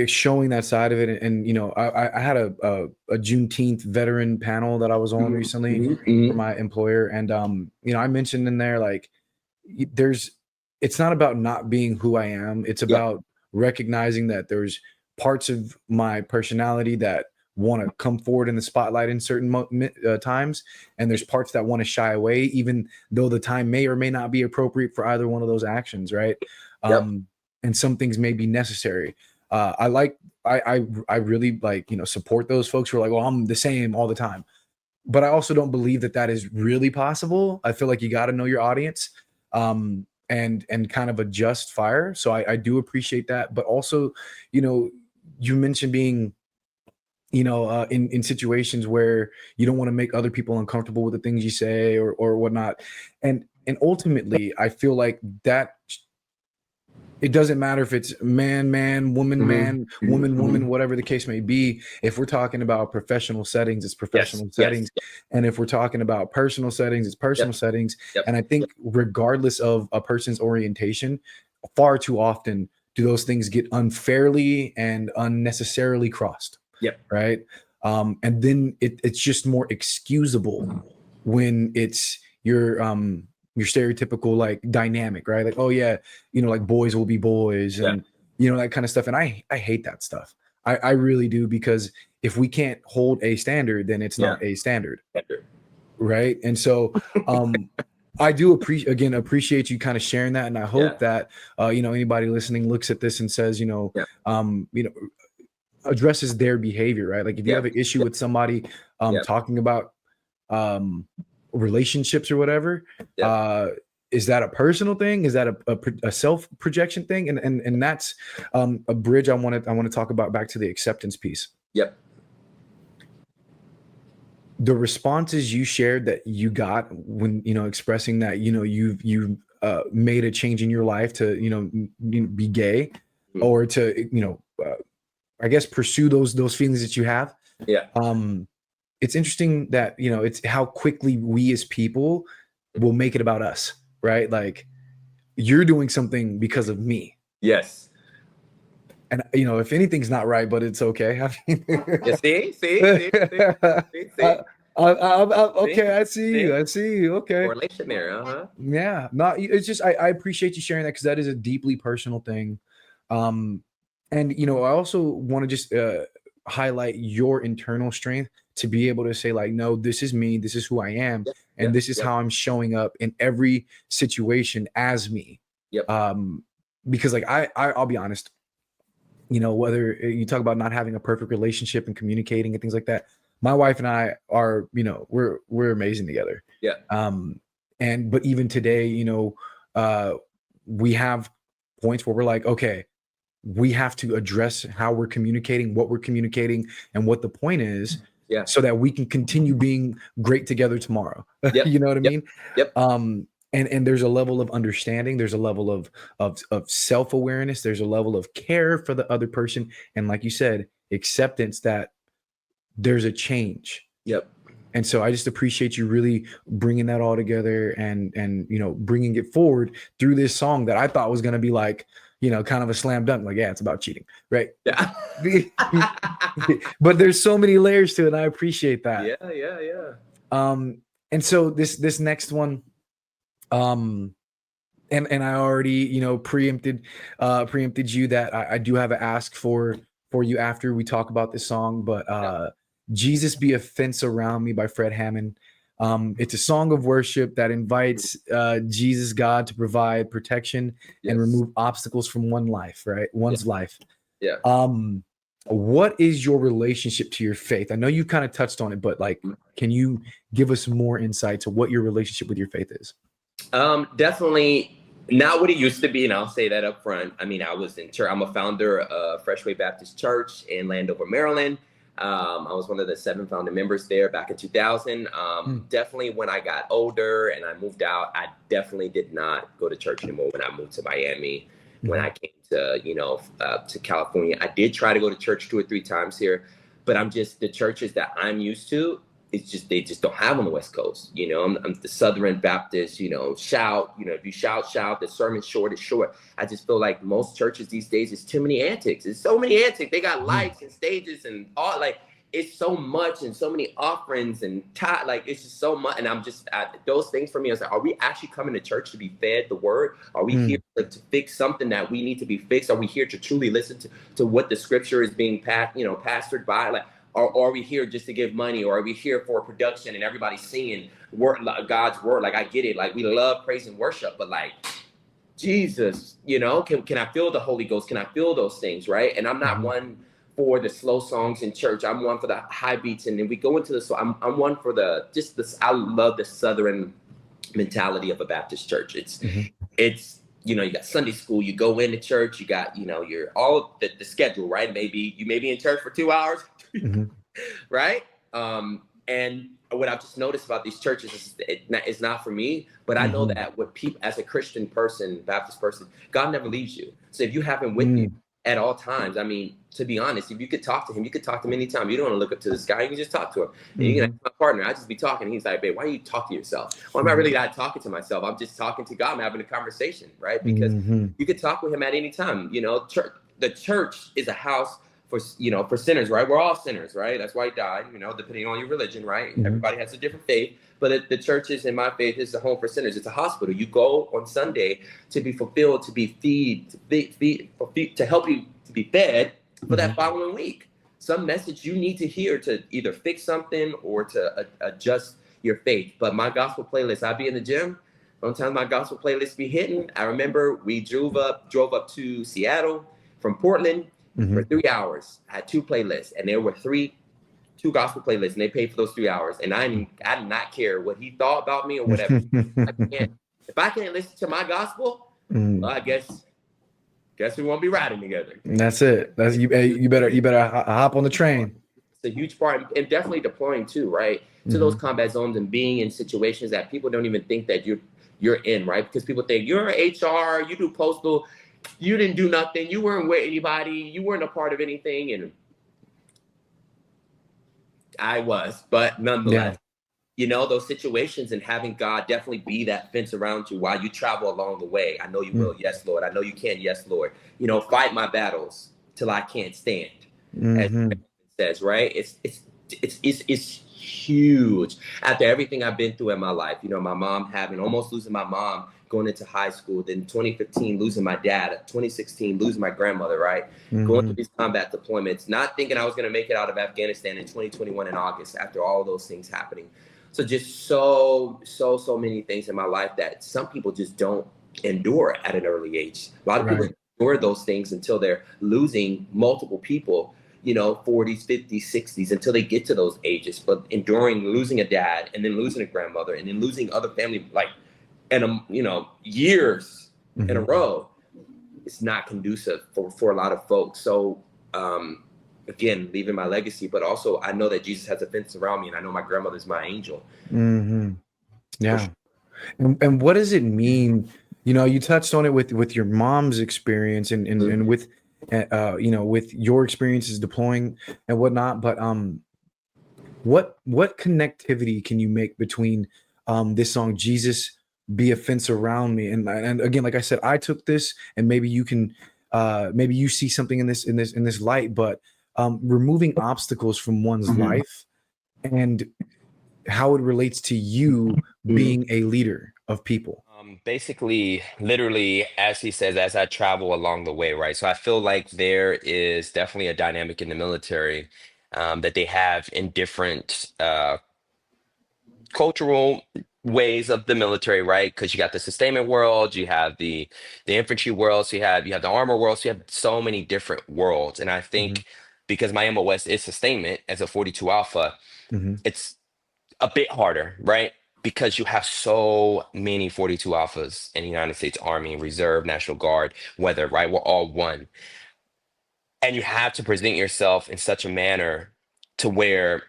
showing that side of it. And, I had a Juneteenth veteran panel that I was on recently for my employer. And, I mentioned in there, like, it's not about not being who I am. It's about recognizing that there's parts of my personality that want to come forward in the spotlight in certain times, and there's parts that want to shy away, even though the time may or may not be appropriate for either one of those actions, right? And some things may be necessary. I really support those folks who are like, well, I'm the same all the time, but I also don't believe that is really possible. I feel like you got to know your audience, and kind of adjust fire. So I do appreciate that, but also, you mentioned being, in situations where you don't want to make other people uncomfortable with the things you say or whatnot. And ultimately, I feel like that it doesn't matter if it's man, woman, woman, whatever the case may be. If we're talking about professional settings, it's professional settings. And if we're talking about personal settings, it's personal settings. And I think regardless of a person's orientation, far too often do those things get unfairly and unnecessarily crossed. Yep. Right. And then it's just more excusable when it's your stereotypical like dynamic, right? Like, oh yeah, you know, like boys will be boys and you know, that kind of stuff. And I hate that stuff. I really do, because if we can't hold a standard, then it's not a standard. Right. And so I do appreciate you kind of sharing that. And I hope that you know, anybody listening looks at this and says, you know, addresses their behavior, right? Like if you have an issue with somebody talking about relationships or whatever, is that a personal thing? Is that a self projection thing? And that's a bridge I want to talk about back to the acceptance piece. Yep. The responses you shared that you got when, you know, expressing that, you know, you've made a change in your life to, you know, be gay or to, you know, I guess pursue those feelings that you have. Yeah. It's interesting that, you know, it's how quickly we as people will make it about us, right? Like you're doing something because of me. Yes. And you know, if anything's not right, but it's okay. I mean, see. Okay, I see you. Okay. Correlation there, Yeah, it's just I appreciate you sharing that, because that is a deeply personal thing. And you know, I also want to just highlight your internal strength to be able to say like, no, this is me, this is who I am, and this is how I'm showing up in every situation as me. Because like I'll be honest, you know, whether you talk about not having a perfect relationship and communicating and things like that, my wife and I are, you know, we're amazing together. But even today, you know, we have points where we're like, okay, we have to address how we're communicating, what we're communicating, and what the point is, so that we can continue being great together tomorrow. You know what I mean? And there's a level of understanding, there's a level of self-awareness, there's a level of care for the other person, and like you said, acceptance that there's a change. And so I just appreciate you really bringing that all together and you know, bringing it forward through this song that I thought was going to be like, you know, kind of a slam dunk, like, yeah, it's about cheating, right? But there's so many layers to it, and I appreciate that. And so this next one, and I already, you know, preempted you that I do have an ask for you after we talk about this song, but Jesus Be a Fence Around Me by Fred Hammond. It's a song of worship that invites Jesus, God, to provide protection and remove obstacles from one's life. What is your relationship to your faith? I know you kind of touched on it, but like, can you give us more insight to what your relationship with your faith is? Definitely not what it used to be, and I'll say that up front. I mean, I was in church. I'm a founder of Freshway Baptist Church in Landover, Maryland. I was one of the 7 founding members there back in 2000. Definitely when I got older and I moved out, I definitely did not go to church anymore when I moved to Miami. When I came to, you know, to California, I did try to go to church 2 or 3 times here, but the churches that I'm used to, they just don't have on the West Coast. You know, I'm the Southern Baptist, you know, shout, you know, if you shout, the sermon's short is short. I just feel like most churches these days, it's too many antics. It's so many antics. They got lights and stages and all, like, it's so much and so many offerings and like, it's just so much. And I'm just, those things for me, I was like, are we actually coming to church to be fed the word? Are we here to fix something that we need to be fixed? Are we here to truly listen to what the scripture is being pastored by? Like, or are we here just to give money? Or are we here for production and everybody singing God's word? Like, I get it. Like, we love praise and worship, but like, Jesus, you know, can I feel the Holy Ghost? Can I feel those things, right? And I'm not one for the slow songs in church. I'm one for the high beats. And then we go into I'm one for I love the Southern mentality of a Baptist church. It's, you know, you got Sunday school, you go into church, you got, you know, you're all the schedule, right? You may be in church for 2 hours, right? And what I've just noticed about these churches is it's not for me, but I know that what people, as a Christian person, Baptist person, God never leaves you. So if you have him with you, at all times. I mean, to be honest, if you could talk to him, you could talk to him anytime. You don't want to look up to this guy. You can just talk to him. And you can Mm-hmm. ask my partner. I just be talking. He's like, babe, why do you talk to yourself? Well, I'm not really not talking to myself. I'm just talking to God. I'm having a conversation, right? Because Mm-hmm. you could talk with him at any time. You know, the church is a house for, you know, for sinners, right? We're all sinners, right? That's why he died, you know, depending on your religion, right? Mm-hmm. Everybody has a different faith, but the church is, in my faith, is a home for sinners. It's a hospital. You go on Sunday to be fulfilled, to be to help you to be fed for that following week. Some message you need to hear to either fix something or to adjust your faith. But my gospel playlist, I be in the gym. Sometimes my gospel playlist be hitting. I remember we drove up to Seattle from Portland Mm-hmm. for 3 hours. I had two playlists, and there were two gospel playlists, and they paid for those 3 hours. And I did not care what he thought about me or whatever. If I can't listen to my gospel, well, I guess we won't be riding together. That's it. That's you. Hey, you better hop on the train. It's a huge part, and definitely deploying too, right? To those combat zones and being in situations that people don't even think that you're in, right? Because people think you're HR, you do postal, you didn't do nothing, you weren't with anybody, you weren't a part of anything, and I was, but nonetheless, you know, those situations and having God definitely be that fence around you while you travel along the way. I know you will, yes, Lord. I know you can, yes, Lord. You know, fight my battles till I can't stand, as it says, right? It's huge. After everything I've been through in my life, you know, my mom almost losing my mom going into high school, then 2015 losing my dad, 2016 losing my grandmother, right? Going through these combat deployments, not thinking I was going to make it out of Afghanistan in 2021 in August after all those things happening. So just so many things in my life that some people just don't endure at an early age. A lot of people endure those things until they're losing multiple people, you know, 40s, 50s, 60s, until they get to those ages. But enduring losing a dad and then losing a grandmother and then losing other family, like, and you know, years in a row, it's not conducive for a lot of folks. So again, leaving my legacy, but also I know that Jesus has a fence around me, and I know my grandmother's my angel. Yeah. Sure. And what does it mean? You know, you touched on it with your mom's experience and with you know, with your experiences deploying and whatnot. But what connectivity can you make between this song Jesus be a fence around me, and again, like I said, I took this, and maybe you can maybe you see something in this light, but removing obstacles from one's life and how it relates to you being a leader of people. Basically, literally, as he says, as I travel along the way, right? So I feel like there is definitely a dynamic in the military that they have in different cultural ways of the military, right? Because you got the sustainment world, you have the infantry world, so you have the armor world, so you have so many different worlds. And I think because my MOS is sustainment as a 42 Alpha, it's a bit harder, right? Because you have so many 42 Alphas in the United States Army, Reserve, National Guard, weather, right? We're all one. And you have to present yourself in such a manner to where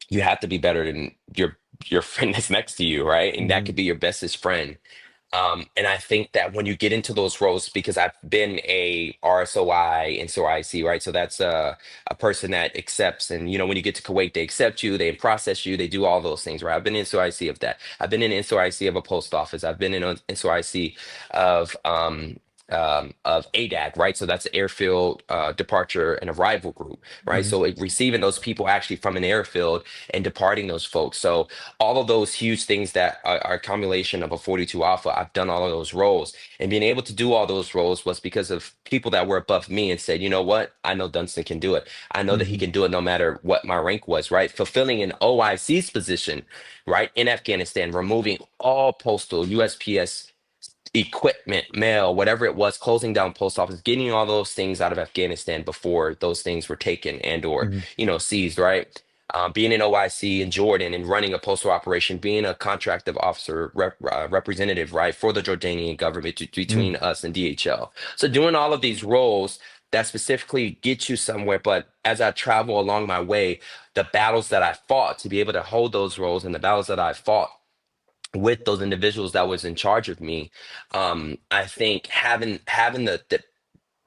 you have to be better than your friend that's next to you, right? And that could be your bestest friend. And I think that when you get into those roles, because I've been a RSOI and SOIC, right? So that's a person that accepts, and you know, when you get to Kuwait, they accept you, they process you, they do all those things, right? I've been in SOIC of that. I've been in SOIC of a post office. I've been in SOIC of ADAG, right? So that's the airfield departure and arrival group, right? So receiving those people actually from an airfield and departing those folks. So all of those huge things that are accumulation of a 42 Alpha, I've done all of those roles. And being able to do all those roles was because of people that were above me and said, you know what? I know Dunston can do it. I know that he can do it no matter what my rank was, right? Fulfilling an OIC's position, right? In Afghanistan, removing all postal, USPS equipment, mail, whatever it was, closing down post office, getting all those things out of Afghanistan before those things were taken and or, you know, seized, right? Being in OIC in Jordan and running a postal operation, being a contractive officer representative, right, for the Jordanian government between us and DHL. So doing all of these roles that specifically get you somewhere. But as I travel along my way, the battles that I fought to be able to hold those roles and the battles that I fought with those individuals that was in charge of me, I think having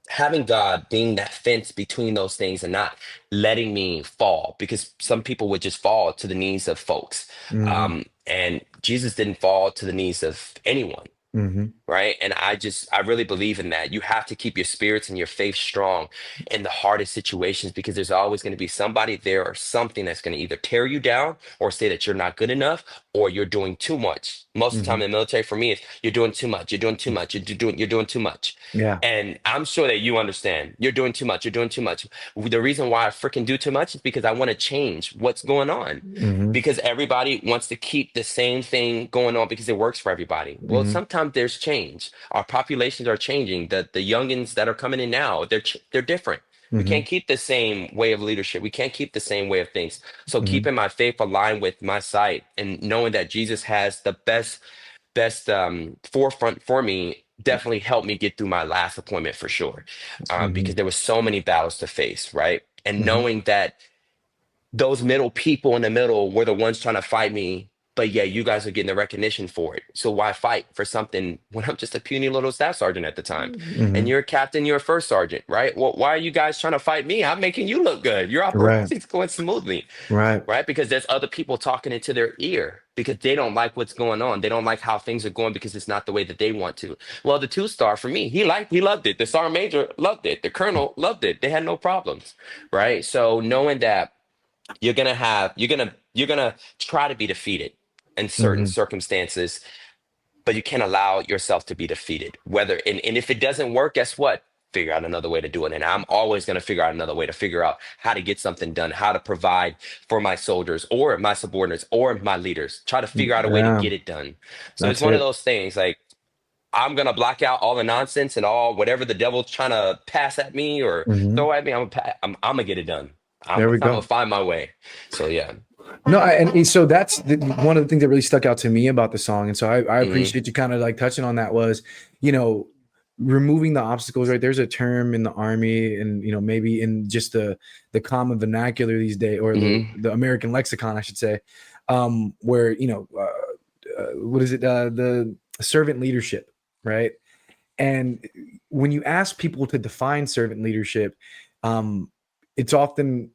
having God being that fence between those things and not letting me fall, because some people would just fall to the knees of folks. Hmm. And Jesus didn't fall to the knees of anyone. Hmm. Right. And I really believe in that. You have to keep your spirits and your faith strong in the hardest situations, because there's always going to be somebody there or something that's going to either tear you down or say that you're not good enough or you're doing too much. Most of the time Hmm. in the military for me, it's you're doing too much, you're doing too much, you're doing too much. Yeah. And I'm sure that you understand. You're doing too much. You're doing too much. The reason why I freaking do too much is because I want to change what's going on, Hmm. because everybody wants to keep the same thing going on because it works for everybody. Well, Hmm. sometimes there's change. Our populations are changing. The youngins that are coming in now, they're different. We Hmm. can't keep the same way of leadership. We can't keep the same way of things. So Hmm. keeping my faith aligned with my sight and knowing that Jesus has the best forefront for me definitely helped me get through my last appointment for sure, because Hmm. there was so many battles to face, right? And Hmm. knowing that those middle people in the middle were the ones trying to fight me. But yeah, you guys are getting the recognition for it. So why fight for something when I'm just a puny little staff sergeant at the time? And Hmm. you're a captain, you're a first sergeant, right? Well, why are you guys trying to fight me? I'm making you look good. Your Right. operations going smoothly, Right. right? Because there's other people talking into their ear because they don't like what's going on. They don't like how things are going because it's not the way that they want to. Well, the two-star for me, he loved it. The sergeant major loved it. The colonel loved it. They had no problems, right? So knowing that you're gonna try to be defeated in certain Hmm. circumstances, but you can't allow yourself to be defeated. And if it doesn't work, guess what? Figure out another way to do it. And I'm always going to figure out another way to figure out how to get something done, how to provide for my soldiers or my subordinates or my leaders. Try to figure out a way to Yeah. get it done. So it's That's one of it. those things like I'm gonna block out all the nonsense and all whatever the devil's trying to pass at me or Hmm. throw at me. I'm gonna get it done. There we I'm gonna go. find my way. So yeah. No, and so that's one of the things that really stuck out to me about the song. And so I Hmm. appreciate you kind of like touching on that was, you know, removing the obstacles, right? There's a term in the army and, maybe in just the common vernacular these days, or Hmm. the American lexicon, I should say, where, what is it? The servant leadership, right? And when you ask people to define servant leadership, it's often,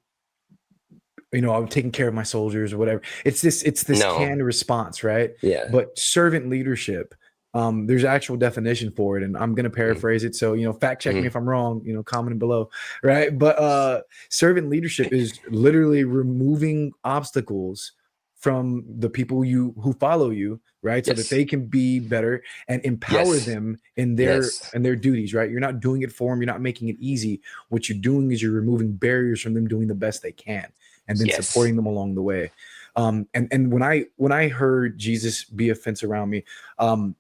I'm taking care of my soldiers or whatever. It's this No. canned response, right? Yeah. But servant leadership, there's actual definition for it, and I'm gonna paraphrase it. So, fact check me Mm-hmm. if I'm wrong, comment below, right? But servant leadership is literally removing obstacles from the people who follow you, right? So that Yes. they can be better and empower Yes. them in their Yes. in their duties, right? You're not doing it for them, you're not making it easy. What you're doing is you're removing barriers from them doing the best they can and then Yes. supporting them along the way. And when I heard Jesus be a fence around me, um,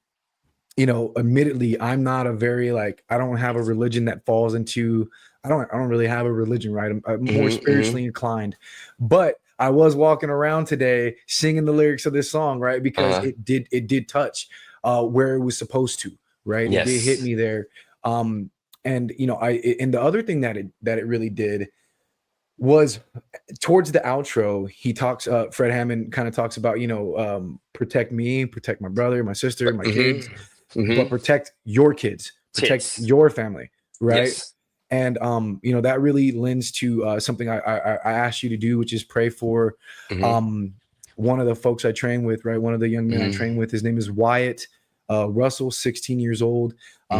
admittedly, I'm not a very like I don't have a religion that falls into I don't really have a religion, right? I'm more Hmm. Hmm. spiritually inclined, but I was walking around today singing the lyrics of this song, right? Because Uh-huh. it did touch where it was supposed to, right? It did hit Yes. me there. Um, and and the other thing that it really did was towards the outro, he talks Fred Hammond kind of talks about, protect me, protect my brother, my sister, my Hmm. kids, Hmm. but protect your kids, protect Tits. your family, right? Yes. And that really lends to something I asked you to do, which is pray for Hmm. um one of the folks I train with, right? One of the young men I Hmm. train with, his name is Wyatt Russell, 16 years old.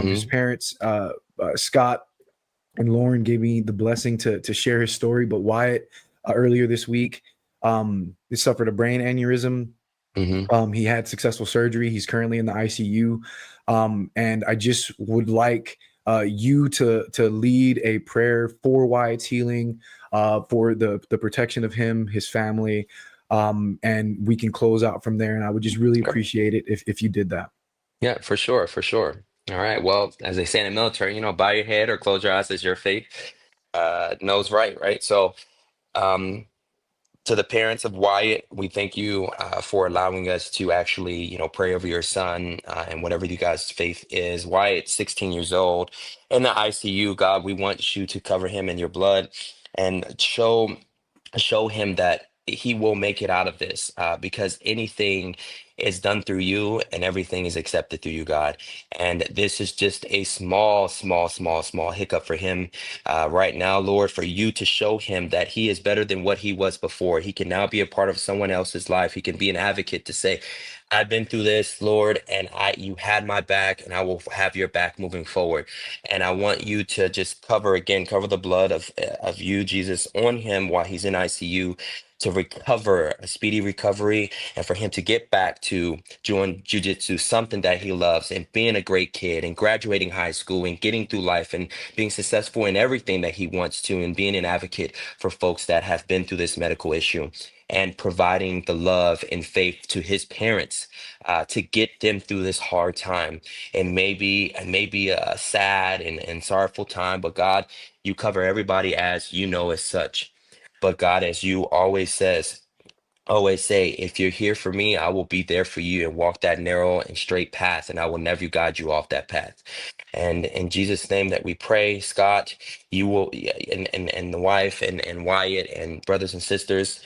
His Hmm. parents, Scott and Lauren, gave me the blessing to share his story. But Wyatt, earlier this week, he suffered a brain aneurysm. Hmm. He had successful surgery. He's currently in the ICU, and I just would like you to lead a prayer for Wyatt's healing, for the protection of him, his family, and we can close out from there. And I would just really appreciate it if you did that. Yeah, for sure, for sure. All right. Well, as they say in the military, bow your head or close your eyes as your faith knows right, right? So, um, to the parents of Wyatt, we thank you for allowing us to actually, pray over your son and whatever you guys' faith is. Wyatt's 16 years old in the ICU. God, we want you to cover him in your blood and show him that he will make it out of this because anything is done through you, and everything is accepted through you, God. And this is just a small, small, small, small hiccup for him right now, Lord, for you to show him that he is better than what he was before. He can now be a part of someone else's life. He can be an advocate to say, I've been through this, Lord, and you had my back, and I will have your back moving forward. And I want you to just cover the blood of you, Jesus, on him while he's in ICU, to recover a speedy recovery, and for him to get back to doing jujitsu, something that he loves, and being a great kid, and graduating high school, and getting through life, and being successful in everything that he wants to, and being an advocate for folks that have been through this medical issue, and providing the love and faith to his parents to get them through this hard time. And maybe a sad and sorrowful time, but God, you cover everybody as you know as such. But God, as you always say, if you're here for me, I will be there for you, and walk that narrow and straight path, and I will never guide you off that path. And in Jesus' name that we pray, Scott, you will, and the wife, and Wyatt, and brothers and sisters,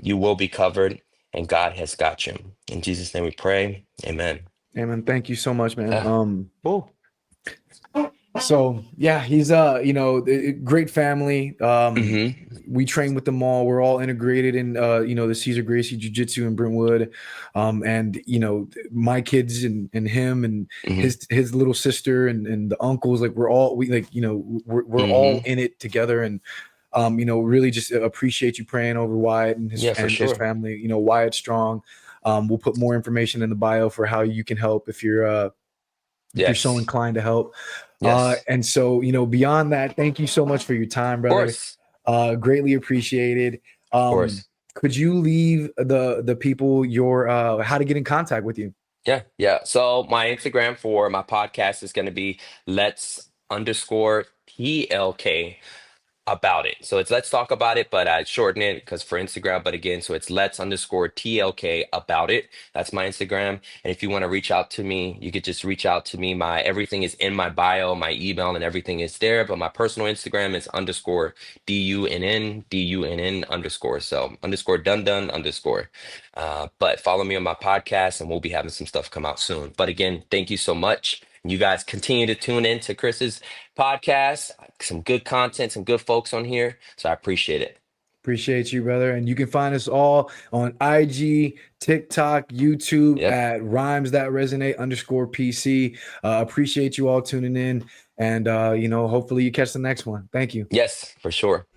you will be covered, and God has got you. In Jesus' name we pray. Amen. Amen. Thank you so much, man. Yeah. Cool. So yeah, he's great family. We train with them all. We're all integrated in the Cesar Gracie Jiu-Jitsu in Brentwood. And my kids and him and his little sister and the uncles, like we're all we're all in it together. And really just appreciate you praying over Wyatt and his his family. Wyatt's strong. We'll put more information in the bio for how you can help if you're so inclined to help. And so, beyond that, thank you so much for your time, brother. Greatly appreciated. Of course. Could you leave the people your how to get in contact with you? Yeah. So my Instagram for my podcast is going to be let's_TLK about it. So it's let's talk about it, but I shorten it because for Instagram. But again, so it's let's_TLK about it. That's my Instagram. And if you want to reach out to me, you could just reach out to me. My everything is in my bio, my email and everything is there. But my personal Instagram is _DUNN_. So _Dundon_. But follow me on my podcast, and we'll be having some stuff come out soon. But again, thank you so much. You guys continue to tune in to Chris's podcast. Some good content, some good folks on here. So I appreciate it. Appreciate you, brother. And you can find us all on IG, TikTok, YouTube at rhymes.resonate_PC. Appreciate you all tuning in. And, hopefully you catch the next one. Thank you. Yes, for sure.